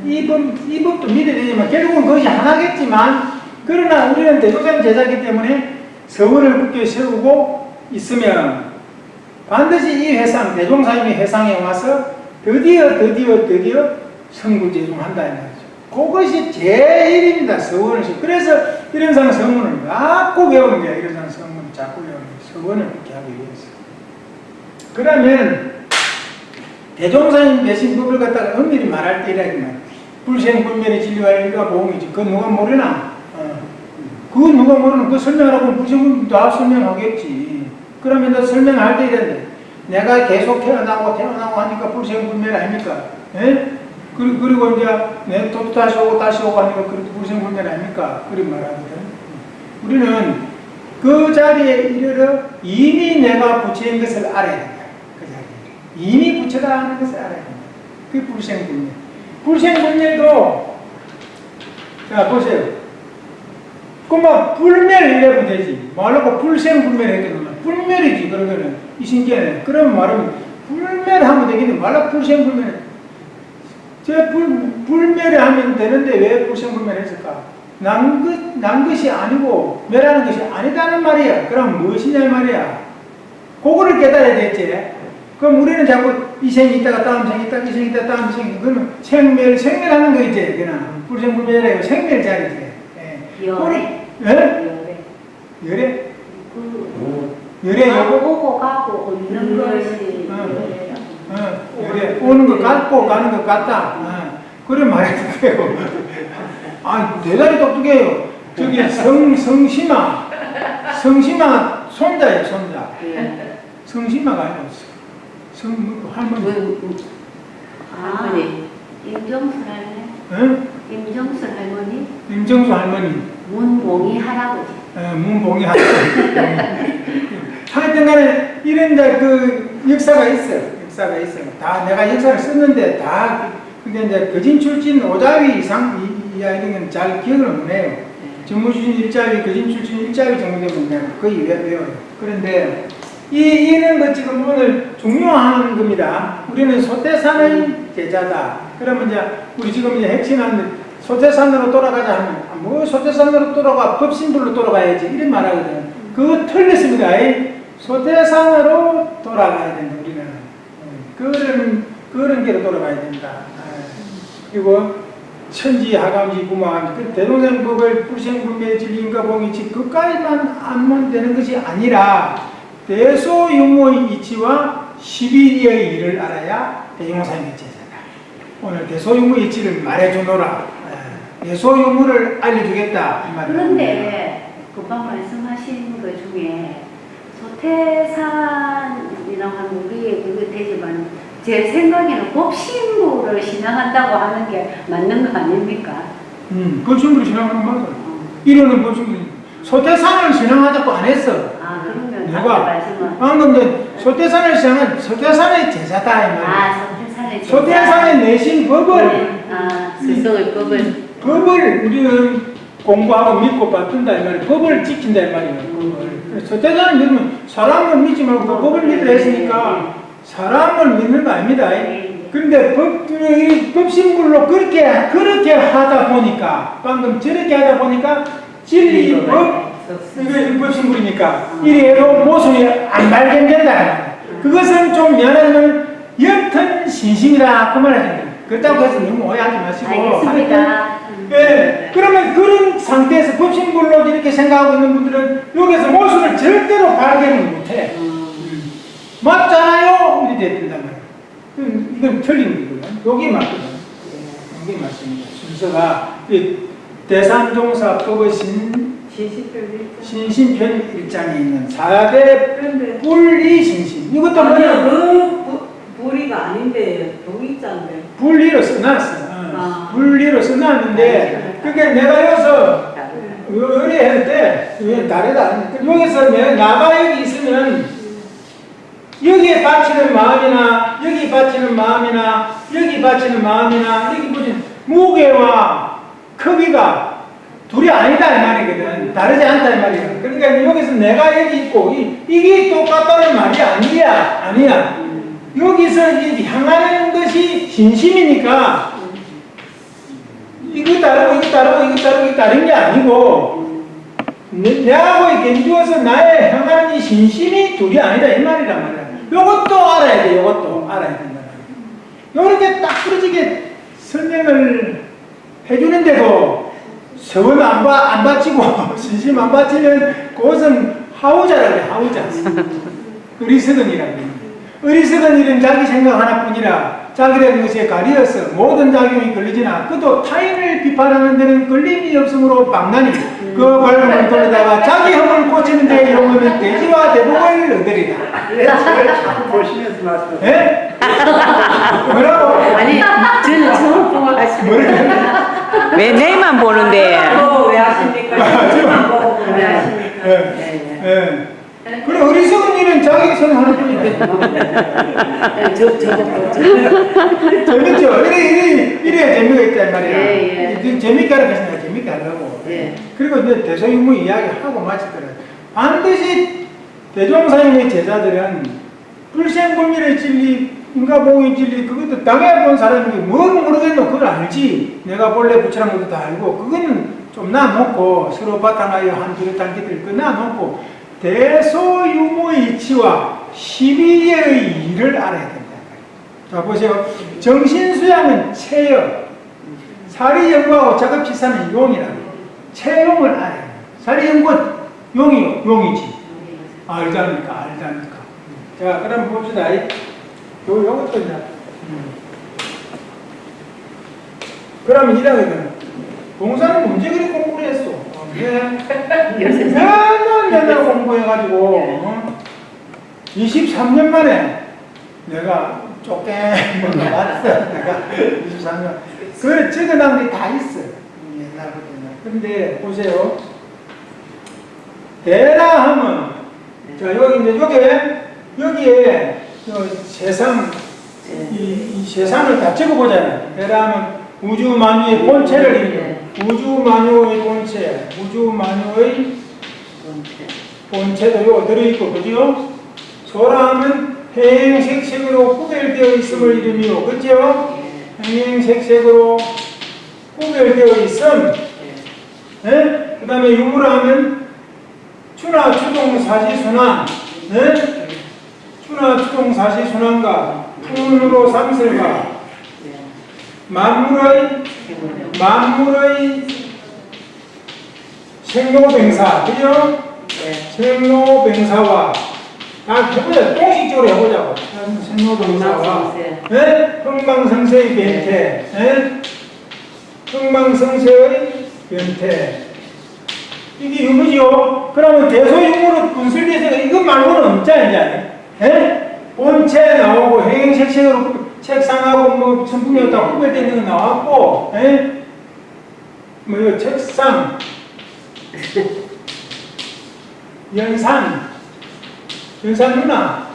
이 법도 믿어야 되지만 결국은 그것이 하나겠지만 그러나 우리는 대종사님 제자이기 때문에 서원을 굳게 세우고 있으면 반드시 이 회상, 대종사님이 회상에 와서 드디어 성불제종한다 이 말이죠. 그것이 제일입니다. 서원을. 그래서 이런상 성문을 자꾸 배우는 거야. 이런상 성문을 자꾸 배우는 거야. 서원을 그렇게 하기 위해서. 그러면 대종사님 대신 법을 갖다가 엄밀히 말할 때 이라지만 불생불멸의 진리와 일과 보험이지. 그거 누가 모르나? 그거 누가 모르는 그거 설명하라고 불생불멸 다 설명하겠지. 그러면 너 설명할 때 이랬는데 내가 계속 태어나고 하니까 불생불멸 아닙니까? 예? 그리고 이제 내 또 다시 오고 하니까 그것도 불생불멸 아닙니까? 그런 말하거든. 우리는 그 자리에 이르러 이미 내가 부처인 것을 알아야 된다. 그 자리에 이미 부처다 하는 것을 알아야 된다. 그게 불생불멸. 불생불멸도 자 보세요. 그만 불멸 이래면 되지. 말하고 불생불멸 했거든. 불멸이지 그러면은 이 신기하네. 그런 말은 불멸하면 되겠는데 말라 불생불멸. 저 불멸을 하면 되는데 왜 불생불멸 했을까? 난 것이 아니고 멸하는 것이 아니다는 말이야. 그럼 무엇이냐 말이야. 그거를 깨달아야 되지. 그럼 우리는 자꾸 이 생이 있다가 다음 생이 있다가 이 생이 있다가 다음 생이 그거는 생멸하는 거 있지. 그냥 불생불멸이라고 생멸자리지. 열애. 열애? 열애 여보? 오고 가고 없는 것이 열애. 오는 거 같고 가는 것 같다. 그래 말해도 돼요. 아, 대단히 똑똑해요. 저기 성심아 손자예요, 손자. 성심아가 아니라 할머니. 할머니. 임정수 할머니. 응? 임정수 할머니. 임정수 할머니. 문봉이 할아버지. 문봉이 할아버지. 하여튼 간에 이런 그 역사가 있어요. 다 내가 역사를 썼는데 다 근데 이제 거진 출신 오자위 이상 이 아이들은 잘 기억을 못해요. 전무 출신 일자위, 거진 출신 일자위 정도 되면 내가 거의 외워요. 그런데 이는 뭐 지금 오늘 중요한 겁니다. 우리는 소태산의 제자다. 그러면 이제 우리 지금 이제 핵심한 소태산으로 돌아가자 하면 뭐 소태산으로 돌아가 법신불로 돌아가야지 이런 말하거든. 그거 틀렸습니다. 소태산으로 돌아가야 된다. 우리는 그런 길로 돌아가야 된다. 그리고 천지 하감지 부마감지 그 대동생 법을 불생불멸 진리인가 봉이치 그까지만 안면 되는 것이 아니라 대소유무의 이치와 11위의 일을 알아야 대용사님의 제자다. 오늘 대소유무 이치를 말해주노라. 대소유무를 알려주겠다. 그런데 금방 말씀하신 것 중에 소태산이라고 하면 우리의 그거 되지만 제 생각에는 법신부를 신앙한다고 하는 게 맞는 거 아닙니까? 법신부를 신앙하는 거 맞아. 이론은 법신부. 소태산을 신앙하자고 안 했어. 아, 그러면 내가 말씀은 방금 소태산을 신앙한 소태산의 제자다 이 말이야. 소태산의 소태산의 내신 법을 스승의 법을 우리는 공부하고 믿고 받든다 이 말이에요. 법을 지킨다 이 말이에요. 법을. 서태자는 믿으면 사람을 믿지 말고 법을 믿으라 했으니까 사람을 믿는 거 아닙니다. 그런데 법신불로 그렇게 하다 보니까 방금 저렇게 하다 보니까 진리 법 이거 법신불이니까 이래로 모순이 안 발견된다. 그것은 좀 미안하지만 옅은 신심이다 그 말을 합니다. 그렇다고 해서 너무 오해하지 마시고. 알겠습니다. 예, 그러면 그런 상태에서 법신불로 이렇게 생각하고 있는 분들은 여기서 모순을 절대로 발견을 못해. 맞잖아요? 이렇게 된단 말이에요. 이건 틀린 거고요. 여기 맞거든. 여기 맞습니다. 순서가 대상종사법의 신신편 1장에 있는 4대 분리신심. 이것도 아니요, 뭐냐? 그 불이가 아닌데 동의자인데. 분리로 써놨어. 분리로 써놨는데, 그게 내가 여기서 의뢰할 때, 왜 다르다. 여기서 나가 여기 있으면, 여기에 바치는 마음이나, 여기 바치는 마음이나, 여기 바치는 마음이나, 여기 보시면, 무게와 크기가 둘이 아니다, 이 말이거든. 다르지 않다, 이 말이야. 그러니까 여기서 내가 여기 있고, 이게 똑같다는 말이 아니야. 여기서 향하는 것이 진심이니까, 이거 다르고 이거 다른 게 아니고 내하고 견주어서 나의 향하는 이 신심이 둘이 아니다 이 말이란 말이야. 요것도 알아야 돼. 요것도 알아야 된다. 요렇게 딱 부러지게 설명을 해주는데도 서원 안 바치고 신심 안 바치면 그것은 하우자라고 해. 하우자. 어리석은이라고 해. 어리석은 일은 자기 생각 하나뿐이라 자기라는 것에 가리어서 모든 작용이 걸리지나 그도 타인을 비판하는 데는 걸림이 없으므로 방난이 그 발음을 돌리다가 자기 혐을 고치는 데 이용하면 대지와 대복을 얻으리라. 자꾸 보시면서 말씀. 예? 뭐라고? 아니, 저는 처음 보고 왜 내만 보는데? 왜 하십니까? 저만 보고 왜 하십니까? 예. 그래 어리석은 일은 자기 손 하나뿐인데 재밌죠? 이래 재미가 있단 말이야. 예. 재밌게 하라고 했으니까 재밌게 하려고. 예. 그리고 이제 대소유무 이야기하고 마칠 거라. 반드시 대종사님의 제자들은 불생불멸의 진리, 인과보응의 진리 그것도 당해본 사람이 뭘 모르겠노 그걸 알지. 내가 본래 부처란 것도 다 알고 그거는 좀 놔놓고 서로 바탕하여 한 두루 단기들 그 놔놓고 대소유무의 이치와 시비의 일을 알아야 된다. 자 보세요. 정신수양은 체여, 사리연구하고 작업치사는 용이라고. 체용을 알아야 돼. 사리연구는 용이지. 알다니까. 자 그럼 봅시다. 요것도 이제 그러면 이라거든. 공사는 언제 그리 공부를 했어? 맨날 공부해가지고 23년 만에 내가 쫓겨만 나왔어. 내가 23년. 그 적어놓은 게 다 있어. 옛날부터. 근데 보세요. 대라 하면 자 여기 이제 여기에 세상 이 세상을 다 적어보잖아요. 대라 하면 우주 만유의 본체를 이루는 우주 만유의 본체, 우주 만유의 본체도 요 들어있고, 그죠? 소라하면 행행색색으로 구별되어 있음을 이름이요. 그죠? 행행색색으로 구별되어 있음. 네? 그 다음에 유무라 하면 추나 추동 사시순환. 네? 추나 추동 사시순환과 풍운으로 상설과 만물의 생로병사, 그죠? 생로병사와 해보자. 공식적으로 해보자고. 생로병사와 네? 흥망성쇠의 변태, 네? 흥망성쇠의 변태. 이게 유무죠. 그러면 대소유무로 분술돼서 이것 말고는 없잖아 이제. 네? 본체 나오고 행행색색으로 책상하고 뭐 선풍력 다 구별되는 거 나왔고, 에? 뭐 이거 책상, 연산 누나,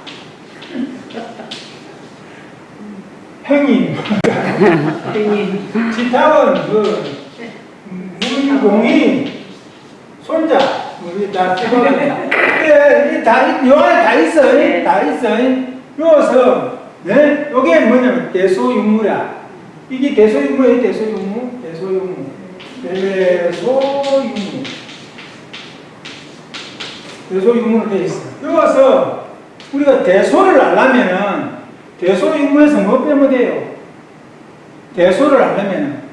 행인, 지탁은 그 신공이 손자 우리 다 찍어놨네. 요 안에 다 있어. 다 있어. 여기서 네? 요게 뭐냐면 대소유무야. 이게 대소유무예요. 대소유무. 대소유무로 되어 있어. 여기서 우리가 대소를 하려면은 대소유무에서 뭐 빼면 돼요? 대소를 하려면은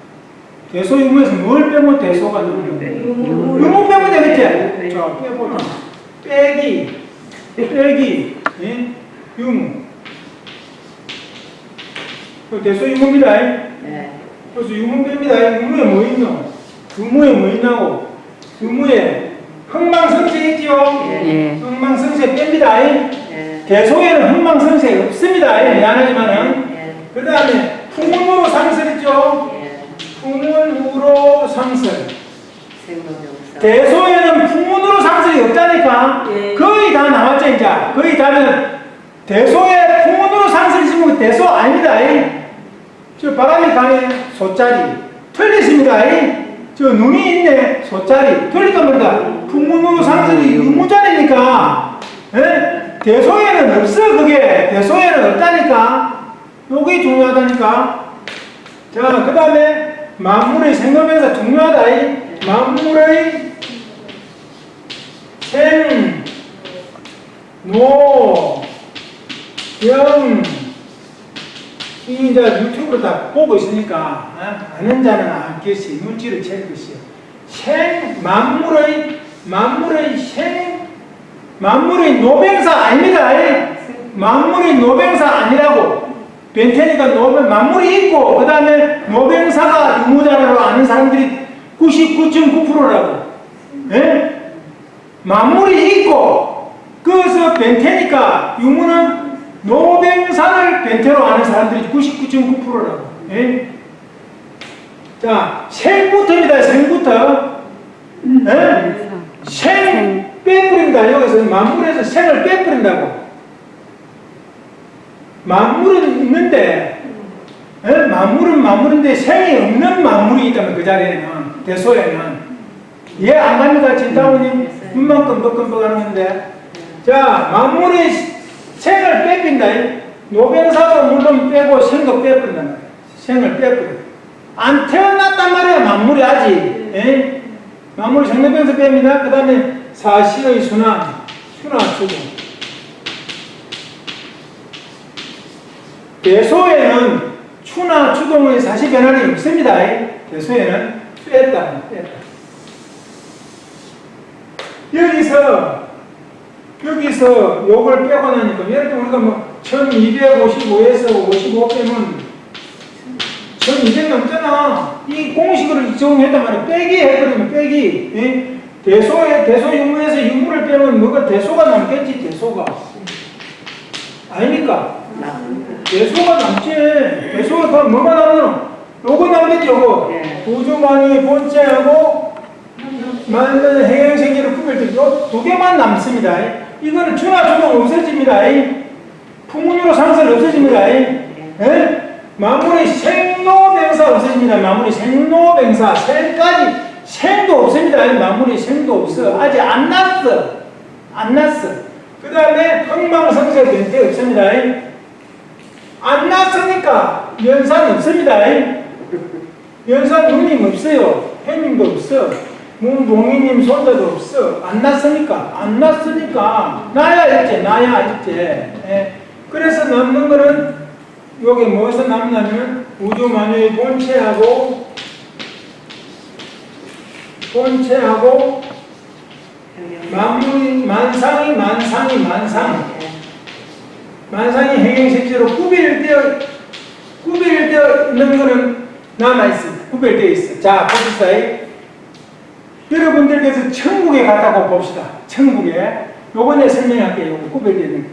대소유무에서 뭘 빼면 대소가 나오는데? 유무 빼면 되겠지? 자, 빼보자. 빼기, 예? 유무. 대소유무입니다. 네. 그래서 유무 뺍니다. 유무에 뭐 있노? 유무에 뭐 있나고? 유무에 흥망성쇠 있지요? 예. 흥망성쇠 뺍니다. 예. 대소에는 흥망성쇠 없습니다. 미안하지만은. 예. 그 다음에 풍운으로 상설 있죠? 예. 풍운으로 상설. 생각해보자. 대소에는 풍운으로 상설이 없다니까. 예. 거의 다 나왔죠, 이제. 거의 다는 대소에 풍운으로 상설이 있으면 대소 아닙니다. 저 바람이 가네, 소자리. 틀리십니다. 저 눈이 있네, 소자리. 틀리까 말이다. 풍운으로 상설이 유무자리니까. 예? 대소에는 없어, 그게. 대소에는 없다니까. 요게 중요하다니까. 자, 그 다음에 만물의 생명에서 중요하다. 만물의 생, 노, 영, 이 이제 유튜브로 다 보고 있으니까 아는 자는 알 것이 눈치를 챌 것이요. 만물의 노병사 아닙니다. 만물의 노병사 아니라고. 벤테니까 만물이 있고 그 다음에 노병사가 유무자라고 아는 사람들이 99.9%라고. 예? 만물이 있고 그래서 벤테니까 유무는 노병사를 벤테로 아는 사람들이 99.9%라고. 예? 자, 생부터입니다. 생부터. 예? 생 빼버린다. 여기서 만물에서 생을 빼버린다고. 만물은 있는데, 예? 만물은 만물인데 생이 없는 만물이 있다면 그 자리에는, 대소에는. 이해 안 갑니까? 진타오님? 눈만 끔뻑끔뻑 하는 건데. 자, 만물의 생을 빼빈다. 노병사도 물론 빼고 생도 빼버린단 말이야. 생을 빼버려. 안 태어났단 말이야. 만물이 아직. 예? 만물이 생로병사 뺍니다. 그 다음에 사시의 순환, 추동. 대소에는 추나 추동의 사시 변환이 없습니다. 대소에는 뺐다. 여기서 요걸 빼고 나니까 예를 들면 우리가 뭐 1255에서 55 빼면 1200 넘잖아. 이 공식으로 적용했단 말이야. 빼기 해버리면 빼기. 예? 대소 유무에서 유무를 빼면 뭐가 대소가 남겠지. 대소가 아닙니까? 대소가 남지. 대소가 더 뭐가 남노? 요거 남겠지. 요거 우주만유의 본체하고 만든 행행생기를 구별 때 요 두 개만 남습니다. 이거는 추나 추동 없어집니다. 풍운으로 상설 없어집니다. 만물의 생로병사 없어집니다. 만물의 생로병사 생까지 생도 없습니다. 만물의 생도 없어. 아직 안 났어. 그 다음에 흥망성쇠 변태 없습니다. 안 났으니까 연산 없습니다. 연산 누님 없어요. 해님도 없어. 문봉이님 손자도 없어. 안 났으니까. 나야 있지. 예. 그래서 남는 거는 여기 뭐에서 남냐면 우주만유의 본체하고 만물이 만상이 행행색지로 구별되어 있는 거는 남아있습니다. 구별되어 있어. 자, 봅시다. 여러분들께서 천국에 갔다고 봅시다. 천국에. 요번에 설명할게요. 구별되어 있는.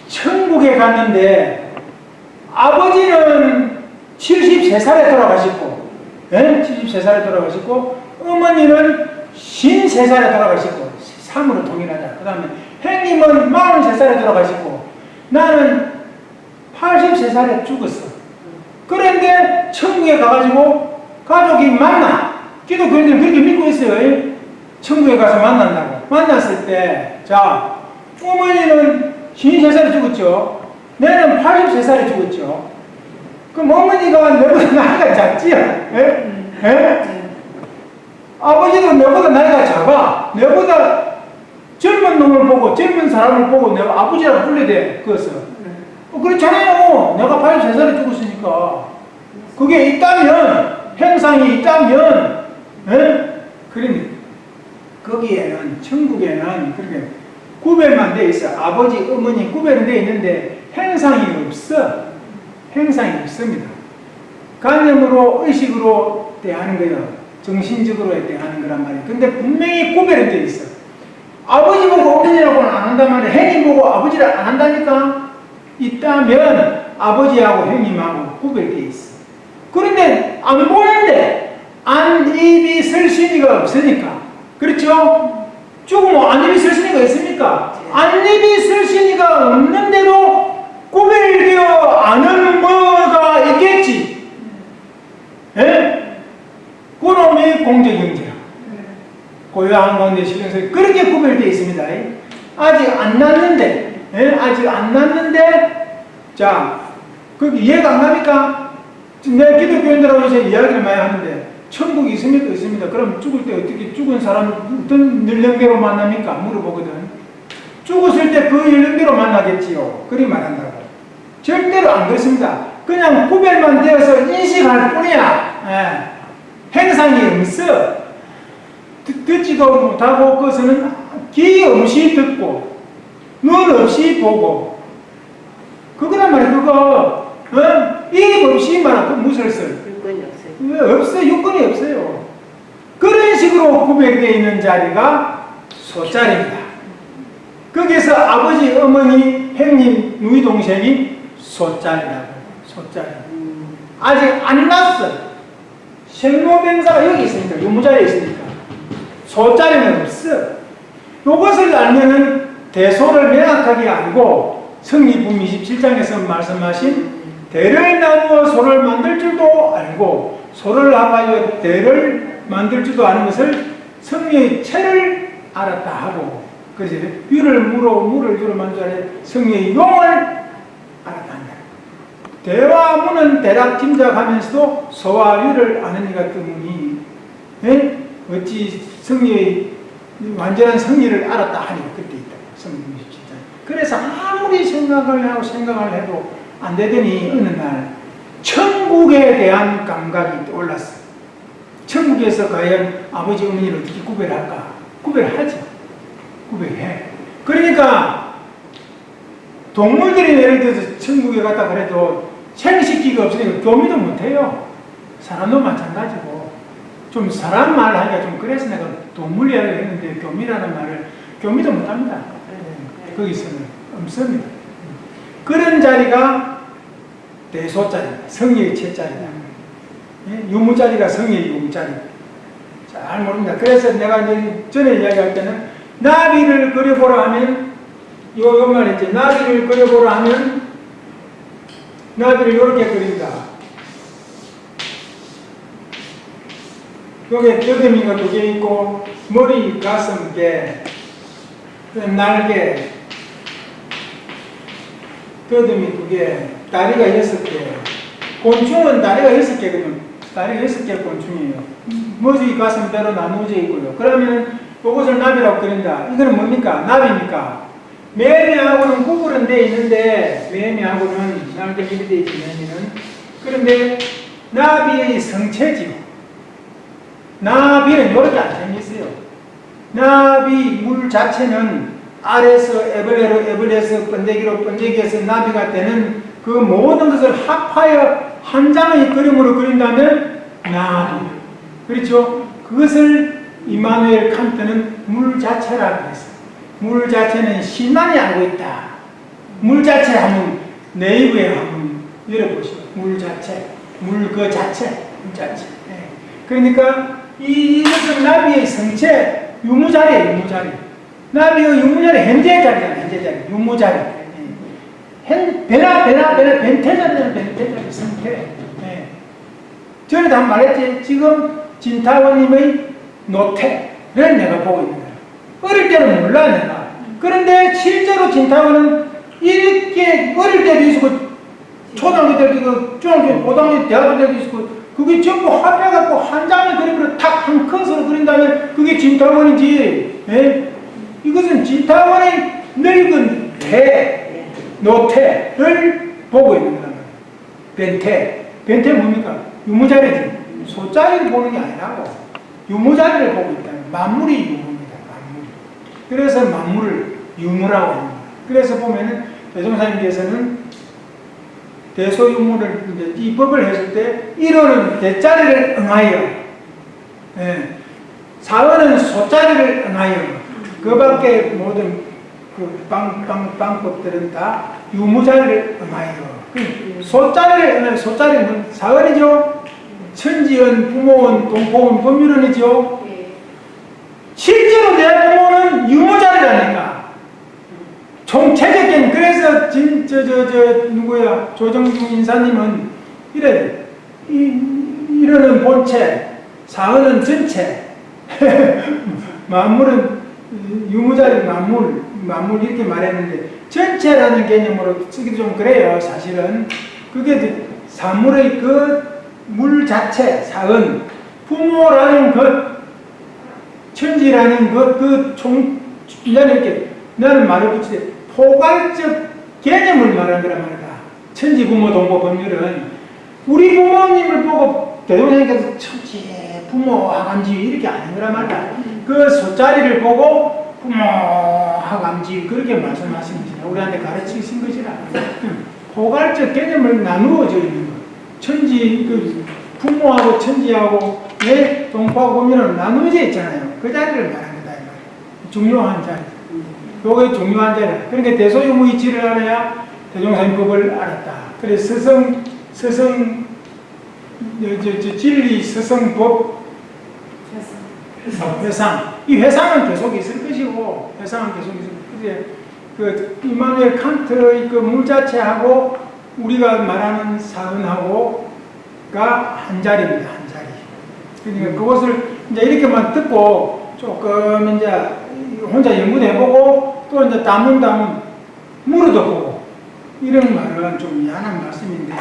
천국에 갔는데 아버지는 73살에 돌아가셨고, 73살에 돌아가셨고, 어머니는 53살에 돌아가셨고, 3으로 동일하자. 그 다음에 형님은 43살에 돌아가셨고, 나는 83살에 죽었어. 그런데 천국에 가가지고 가족이 만나. 기독교인들은 그렇게 믿고 있어요. 천국에 가서 만난다고. 만났을 때, 자, 어머니는 53살에 죽었죠. 내는 83살에 죽었죠. 그럼 어머니가 내보다 나이가 작지요? 예? 예? 아버지도 내보다 나이가 작아. 내보다 젊은 놈을 보고, 젊은 사람을 보고 내가 아버지라고 불러야 돼, 그것을. 그렇잖아요. 내가 83살에 죽었으니까. 그게 있다면, 행상이 있다면, 예? 그러니, 거기에는, 천국에는 그렇게 구별만 돼 있어. 아버지, 어머니 구별은 돼 있는데, 행상이 없어. 행상이 없습니다. 관념으로, 의식으로 대하는 거예요. 정신적으로 대하는 거란 말이에요. 근데 분명히 구별은 돼 있어. 아버지 보고 어머니라고는 안 한단 말이에요. 형님 보고 아버지를 안 한다니까? 있다면 아버지하고 형님하고 구별되어 있어. 그런데 안 보는데 안 입이 설 신이가 없으니까. 그렇죠? 죽으면 안 입이 설 신이가 있습니까? 안 입이 설 신이가 없는데도 구별되어 아는 뭐가 있겠지. 예? 그놈이 공적영재라. 고요한 가운데 실현서 그렇게 구별되어 있습니다. 아직 안 났는데, 예? 아직 안 났는데, 자, 그게 이해가 안 갑니까? 내 기독교인들하고 이제 이야기를 많이 하는데, 천국이 있습니까? 있습니다. 그럼 죽을 때 어떻게 죽은 사람 어떤 연령대로 만납니까? 물어보거든. 죽었을 때 그 연령대로 만나겠지요. 그리 말한다고. 절대로 안 그렇습니다. 그냥 구별만 되어서 인식할 뿐이야. 예. 행상이 없어. 듣지도 못하고 그것은 귀 없이 듣고 눈 없이 보고 그거란 말이야. 그거 입 없이 말하고 무설설 물건이 없어요. 왜 없어요? 요건이 없어요. 그런 식으로 구별되어 있는 자리가 소자리입니다. 거기서 아버지, 어머니, 형님, 누이, 동생이 소자리라고. 소자리. 아직 안 났어. 생로병사가 여기 있으니까, 유무자리에 있으니까. 소자리는 없어. 이것을 알면은 대소를 명확하게 알고 성리품 27장에서 말씀하신 대를 나누어 소를 만들 줄도 알고 소를 나가여 대를 만들 줄도 아는 것을 성리의 체를 알았다 하고 그래서 유를 무로 무를 유로 만들 줄 알아 성리의 용을 알았다 한다. 대와 무는 대략 짐작하면서도 소와 유를 아는 이 같으니 예? 어찌 성리의 완전한 성리를 알았다 하니 그때 있다. 성리 27장. 그래서 아무리 생각을 하고 생각을 해도 안 되더니 어느 날 천국에 대한 감각이 올랐어. 천국에서 과연 아버지 어머니를 어떻게 구별할까? 구별하죠. 구별해. 그러니까 동물들이 예를 들어서 천국에 갔다 그래도 생식기가 없으니까 교미도 못해요. 사람도 마찬가지고 좀 사람 말 하기가 좀 그래서 내가 동물 이야기를 했는데 교미라는 말을 교미도 못합니다. 거기서는 없습니다. 그런 자리가 대소자리입니다. 성리의 채자리다. 유무자리가 성리의 유무자리. 잘 모릅니다. 그래서 내가 이제 전에 이야기할 때는 나비를 그려보라 하면 요 말이지. 나비를 그려보라 하면 나비를 이렇게 그린다. 여기에 더듬이가 2개 있고 머리, 가슴, 개, 날개, 더듬이 2개, 다리가 6개. 곤충은 다리가 6개거든요. 다리가 6개 곤충이에요. 머리, 가슴, 배로 나누어져 있고요. 그러면 이것을 나비라고 그린다. 이거는 뭡니까? 나비니까. 매미하고는 구분은 되어 있는데, 매미하고는 날개 밑에 되어 있지, 매미는. 그런데 나비의 성체지요. 나비는 이렇게 안 생겼어요. 나비 물 자체는 알에서 애벌레로, 애벌레에서 번데기로, 번데기에서 나비가 되는 그 모든 것을 합하여 한 장의 그림으로 그린다면 나비. 그렇죠? 그것을 이마누엘 칸트는 물 자체라고 했어요. 물 자체는 신만이 알고 있다. 물 자체 한번 네이버에 한번 열어보시오. 물 자체. 물 그 자체. 물 자체. 네. 그러니까 이것은 나비의 성체, 유무자리예요, 유무자리. 나비의 유무자리, 현재 자리잖아요, 현재 자리. 유무자리. 벤태자리는 벤태자리, 성태. 네. 전에도 한 번 말했지. 지금 진타원님의 노태를 내가 보고 있는 거야. 어릴 때는 몰라 내가. 그런데 실제로 진타원은 이렇게 어릴 때도 있고 초등학교 때도 있고 중학교, 고등학교, 대학교 때도 있고 그게 전부 합해갖고 한 장에 그림으로 탁 한 컷으로 그린다면 그게 진타원이지. 예? 이것은 진타원의 늙은 태, 노태를 보고 있는 거란 말이야. 변태 뭡니까? 유무자리지. 소자리를 보는 게 아니라고 유무자리를 보고 있다. 만물이 유무입니다. 만물. 그래서 만물을 유무라고 합니다. 그래서 보면은 대종사님께서는 대소유무를 이제 이 법을 했을 때 1호는 대자리를 응하여, 예, 4호는 소자리를 응하여, 그 밖에 모든 그 방법들은 다 유무자리를 응하여. 소자리를 응하여, 소자리는 4원이죠. 천지원, 부모원, 동포원, 법률원이죠. 실제로 내 부모는 유무자리라니까. 총체적인, 그래서 누구야, 조정중 인사님은 이래, 이러는 본체, 사언은 전체, 만물은 유무자리 만물 이렇게 말했는데, 전체라는 개념으로 쓰기도 좀 그래요, 사실은. 그게 사물의 그 물 자체, 사언, 부모라는 것, 천지라는 것, 나는 이렇게, 나는 말을 붙이되, 포괄적 개념을 말하는 거란 말이다. 천지, 부모, 동포, 법률은 우리 부모님을 보고 대통령께서 천지, 부모, 하감지 이렇게 아닌 거란 말이다. 그 소자리를 보고 부모, 하감지 그렇게 말씀하시는 거죠. 우리한테 가르치신 것이라. 포괄적 개념을 나누어져 있는 거. 천지, 그 부모하고 천지하고 내 동포하고 법률은 나누어져 있잖아요. 그 자리를 말하는 거다. 중요한 자리. 요게 중요한 자리다. 그러니까 대소유무 이치를 알아야 대종사님법을 알았다. 그래서 진리, 스성법, 회상. 이 회상은 계속 있을 것이고, 회상은 계속 있을 것이고, 그 이마누엘 칸트의 그 물 자체하고 우리가 말하는 사은하고가 한 자리입니다. 한 자리. 그러니까 그것을 이제 이렇게만 듣고 조금 이제 혼자 연구도 해보고 또 이제 다문 물어도 보고 이런 말은 좀 미안한 말씀인데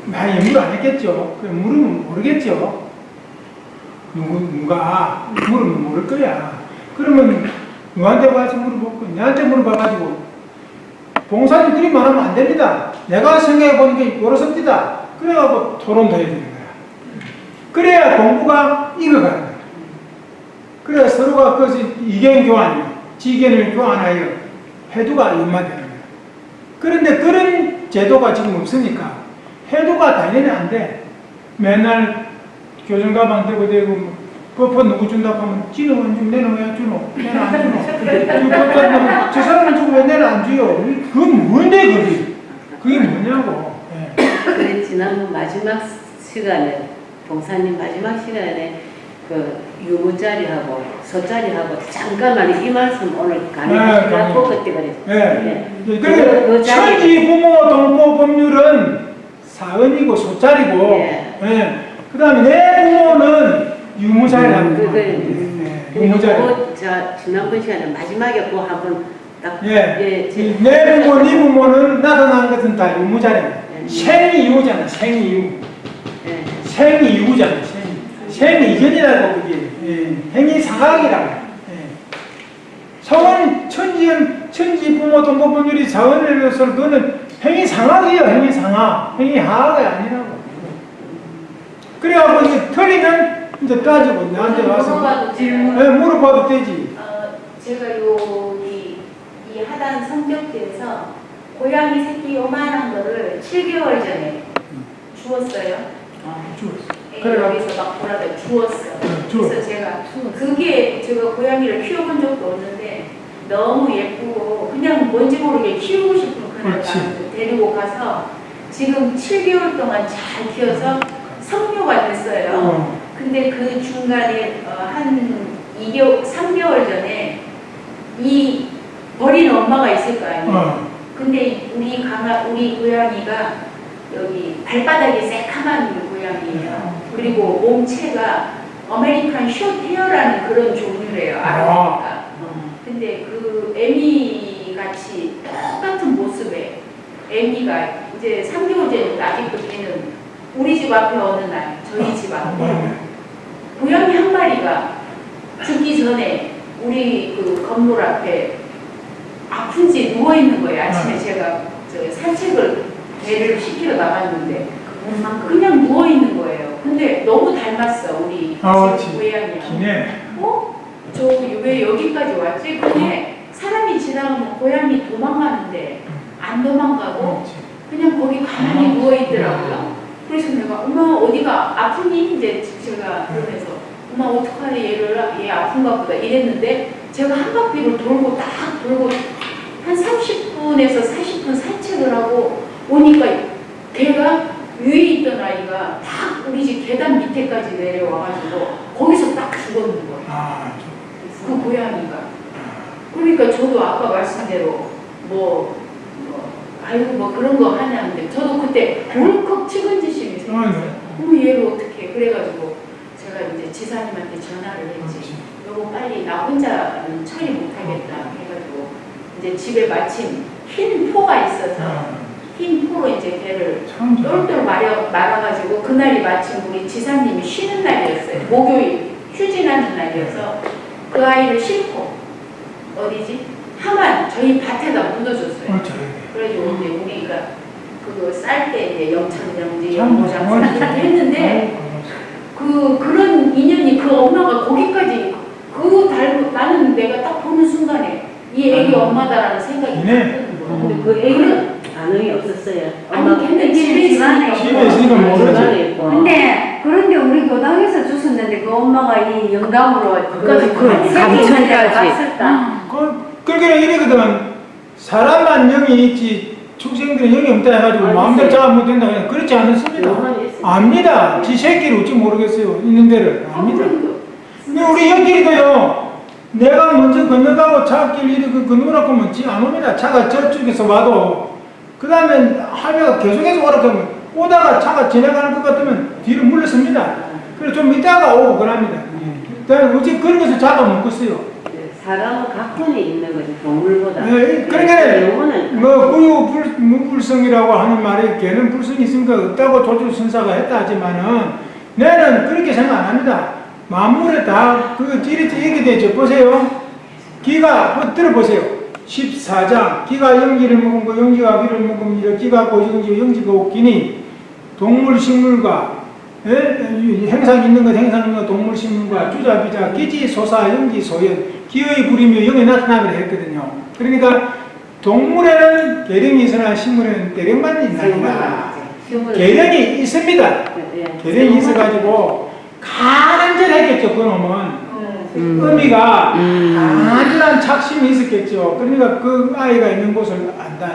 많이 연구를 안 했겠죠. 물으면 모르겠죠. 누가 물으면 모를 거야. 그러면 누구한테 와서 물어보고 내한테 물어봐가지고 봉사님 그리 말하면 안 됩니다. 내가 생각해보니까 그렇습니다. 그래가지고 토론도 해야 되는 거야. 그래야 공부가 익어가는 거야. 그래야 서로가 그 이견 교환, 지견을 교환하여 해도가 연마되는 거야. 그런데 그런 제도가 지금 없으니까 해도가 당연히 안 돼. 맨날 교정 가방 들고 대고 버퍼 누구 준다고 하면 지는 좀 내는 왜 주노? 내는 안 주노? 저 사람은 주고 왜 내는 안 주요? 그건 뭔데 그게? 그게 뭐냐고. 그래 지난번 마지막 시간에 봉사님 마지막 시간에 그 유무자리하고 소자리하고 잠깐만 이 말씀 오늘 가능하시나 보고 그때 그랬어요. 네. 그러니까 천지, 부모, 동포, 법률은 사언이고 소자리고, 네. 그 다음에 내 부모는 유무자리라는 거예요. 유무자리. 지난번 시간에 마지막에 그 한번 딱. 내 부모, 네 부모는 나타난 것은 다 유무자리입니다. 생이 이후잖아, 생이 이후. 생이 이후잖아, 생이 이전이라고 그게. 행위 상학이라고. 사원, 천지, 부모, 동포, 법률이 사원으로서 그거는 행위 상학이에요, 행위 상학. 행위 하학이 아니라고. 그래갖고 이제 틀리면 이제 따지고 나한테 와서 물어봐도 되지. 제가 이 하단 성적지에서 고양이 새끼 요만한 거를 7개월 전에 주웠어요. 주웠어. 그래 여기서 막 보라고 주웠어요. 그래서 제가 그게 제가 고양이를 키워본 적도 없는데 너무 예쁘고 그냥 뭔지 모르게 키우고 싶은 그런 데리고 가서 지금 7개월 동안 잘 키워서 성묘가 됐어요. 근데 그 중간에 한 3개월 전에 이 버린 엄마가 있을 거 아니에요. 근데 우리 고양이가 여기 발바닥이 새카만 고양이에요. 그리고 몸체가 아메리칸 숏헤어라는 그런 종류래요. 알아보니까. 근데 그 에미 같이 똑같은 모습에 에미가 이제 3개월 전부터 아직도 걔는 우리 집 앞에 어느 날 저희 집 앞에 고양이 한 마리가 죽기 전에 우리 그 건물 앞에 아픈지 누워 있는 거예요. 아침에 제가 저 산책을 개를 시키러 나갔는데 그냥 누워 있는 거예요. 근데 너무 닮았어 우리 집 고양이랑. 기네. 저 왜 여기까지 왔지? 근데 사람이 지나가면 고양이 도망가는데 안 도망가고 그냥 거기 가만히 누워 있더라고요. 그래서 내가 엄마 어디가 아프니? 이제 제가 그러면서 엄마 어떡하래 얘 아픈가 보다 이랬는데 제가 한 바퀴를 돌고 딱 돌고 한 30분에서 40분 산책을 하고 오니까 걔가 위에 있던 아이가 딱 우리 집 계단 밑에까지 내려와가지고 거기서 딱 죽었는 거예요. 그 고양이가. 그러니까 저도 아까 말씀대로 아이고 뭐 그런 거 하냐는데 저도 그때 울컥 측은지심이 생겼어요. 얘를 어떻게 그래가지고 제가 이제 지사님한테 전화를 했지. 여보 빨리 나 혼자는 처리 못하겠다 해가지고 이제 집에 마침 흰 포가 있어서 흰 포로 이제 걔를 똘똘 말아가지고 그날이 마침 우리 지사님이 쉬는 날이었어요. 목요일 휴진하는 날이어서 그 아이를 싣고 어디지? 하만 저희 밭에다 묻어줬어요. 그래가지고 이제 우리가 그거 쌀 때 이제 영천정지 영모장 했는데 그런 인연이 그 엄마가 거기까지 나는 내가 딱 보는 순간에 이 애기 엄마다라는 생각이 드는 거예요. 근데 그 애기는 반응이 없었어요. 아니 걔는 집에 있으니까 모르지. 그런데 우리 교당에서 주셨는데 그 엄마가 이 영감으로 그 감천까지. 그러니까 이러거든. 사람만 영이 있지 축생들은 영이 없다 해가지고 마음대로 잡아못 된다 그냥 그렇지 않습니다. 압니다. 지 새끼를 어찌 모르겠어요. 있는 데를 압니다. 근데 우리 영길이도요. 내가 먼저 건너가고 차길 이렇게 건너라고 하면 지 안 옵니다. 차가 저쪽에서 와도 그 다음에 할배가 계속해서 오라고 하면 오다가 차가 지나가는 것 같으면 뒤로 물러섭니다. 그래서 좀 이따가 오고 그럽니다. 어찌 그런 것을 잡아먹겠어요. 사람은 각본이 있는 거지 동물보다. 네, 그러니까 뭐 구유 무불성이라고 하는 말에 걔는 불성이 있으니까 없다고 조주선사가 했다 하지만은 내는 그렇게 생각 안 합니다. 만물에 다 그거 이렇게 되죠. 보세요. 기가 들어보세요. 14장 기가 영지를 먹은 거 영지가 기를 먹은 이라 기가 고지영지 영지가 없기니 동물 식물과 행상 있는 것 행상 있는 것 동물 식물과 주자 비자 기지 소사 영지 소연 기의 부리며 영에 나타나기로 했거든요. 그러니까 동물에는 계령이 있으나 식물에는 대령만 있나이다. 계령이 있습니다. 계령이 있어가지고 간절했겠죠. 그놈은 의미가 간절한 착심이 있었겠죠. 그러니까 그 아이가 있는 곳을 안다.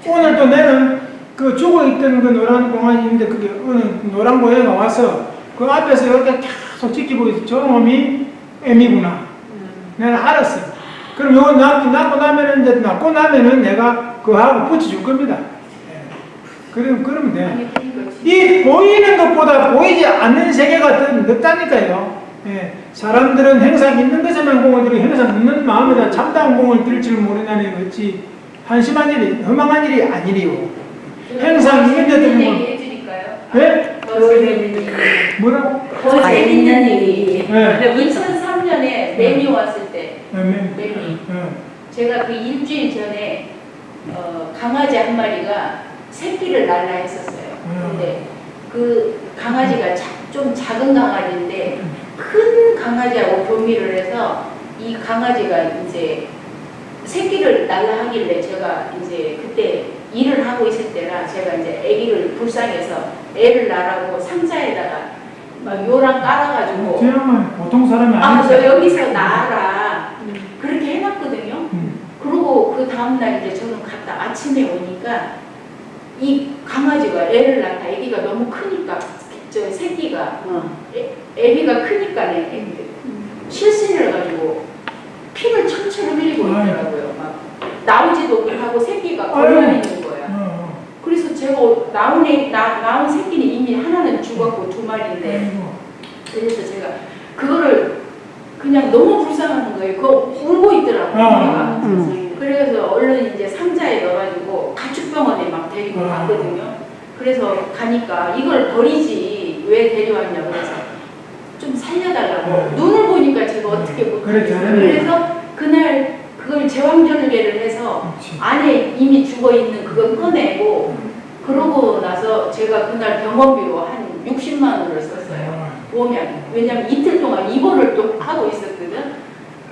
오늘도 내는 그 죽어있던 그 노란 공원이 있는데 그게 어느 노란 고양이가 와서 그 앞에서 이렇게 계속 지키고 있어. 저 놈이 애미구나. 내가 알았어요. 그럼 요거 낳고 나면은 내가 그하고 붙여줄 겁니다. 그러면 돼. 이 보이는 것보다 보이지 않는 세계가 더 넓다니까요. 사람들은 행상 있는 것에만 공을 들이고 행상 없는 마음에다 참다운 공을 들일 줄 모르나니 어찌 한심한 일이 험한 일이 아니리요. 행상 있는 데들은 얘기해 드릴까요? 네? 더 재밌는 뭐라고? 더 재밌는 일이 네. 2003년에 매미 왔을 때 매미 네. 제가 그 일주일 전에 강아지 한 마리가 새끼를 낳으려 했었어요. 근데 그 강아지가 좀 작은 강아지인데 큰 강아지하고 교미를 해서 이 강아지가 이제 새끼를 낳으려 하길래 제가 이제 그때 일을 하고 있을 때라 제가 이제 아기를 불쌍해서 애를 낳으라고 상자에다가 막 요랑 깔아가지고 그냥 보통 사람이 너 아니죠. 여기서 낳아라 그렇게 해놨거든요. 그리고 그 다음날 이제 저는 갔다 아침에 오니까 이 강아지가 애를 낳다 애기가 너무 크니까 저 새끼가 애기가 크니까네 실신을 해가지고 피를 철철 흘리고 있더라고요. 막 나오지도 못하고 새끼가 걸려 있는 거야. 그래서 제가 낳은 새끼는 이미 하나는 죽었고 2마리인데 그래서 제가 그거를 그냥 너무 불쌍한 거예요. 그거 울고 있더라고요. 아. 그래서 얼른 이제 상자에 넣어가지고 가축병원에 막 데리고 갔거든요. 그래서 가니까 이걸 버리지 왜 데려왔냐 그래서 좀 살려달라고 눈을 보니까 제가 어떻게 그래, 못하겠어요. 그래서 그날 그걸 제왕절개를 해서 안에 이미 죽어있는 그걸 꺼내고 그러고 나서 제가 그날 병원비로 한 60만 원을 썼어요. 보험약이. 왜냐면 이틀 동안 입원을 또 하고 있었거든.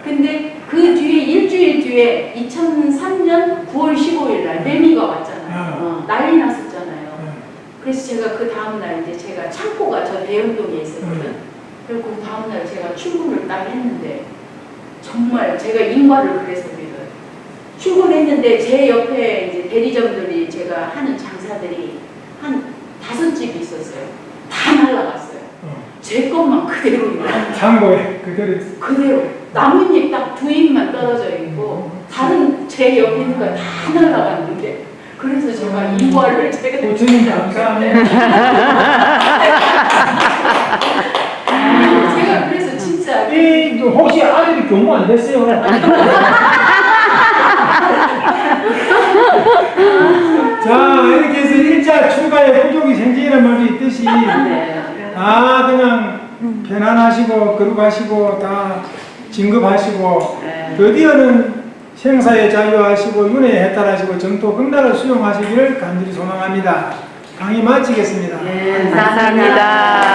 근데 그 뒤에 일주일 뒤에 2003년 9월 15일 날 매미가 왔잖아요. 난리 났었잖아요. 그래서 제가 그 다음날 이제 제가 창고가 저 대연동에 있었거든. 그리고 그 다음날 제가 출근을 딱 했는데 정말 제가 인과를 그래서 믿어요. 출근했는데 제 옆에 이제 대리점들이 제가 하는 장사들이 한 5집이 있었어요. 다 날라갔어요. 제 것만 그대로 있는 창고에 그대로 나뭇잎 딱 2잎만 떨어져 있고 다른 제 옆에 있는 거 다 날라갔는데 그래서 제가 인과를 제가 고치님 감사합니다. 제가 그래서 진짜 혹시 아들이 교무 안 됐어요? 자, 이렇게 해서 일자 출가에 부족이 생기는 말도 있듯이 다 그냥 편안하시고 거룩하시고 다 진급하시고 드디어는 생사에 자유하시고 윤회에 해탈하시고 정토 극락을 수용하시기를 간절히 소망합니다. 강의 마치겠습니다. 감사합니다.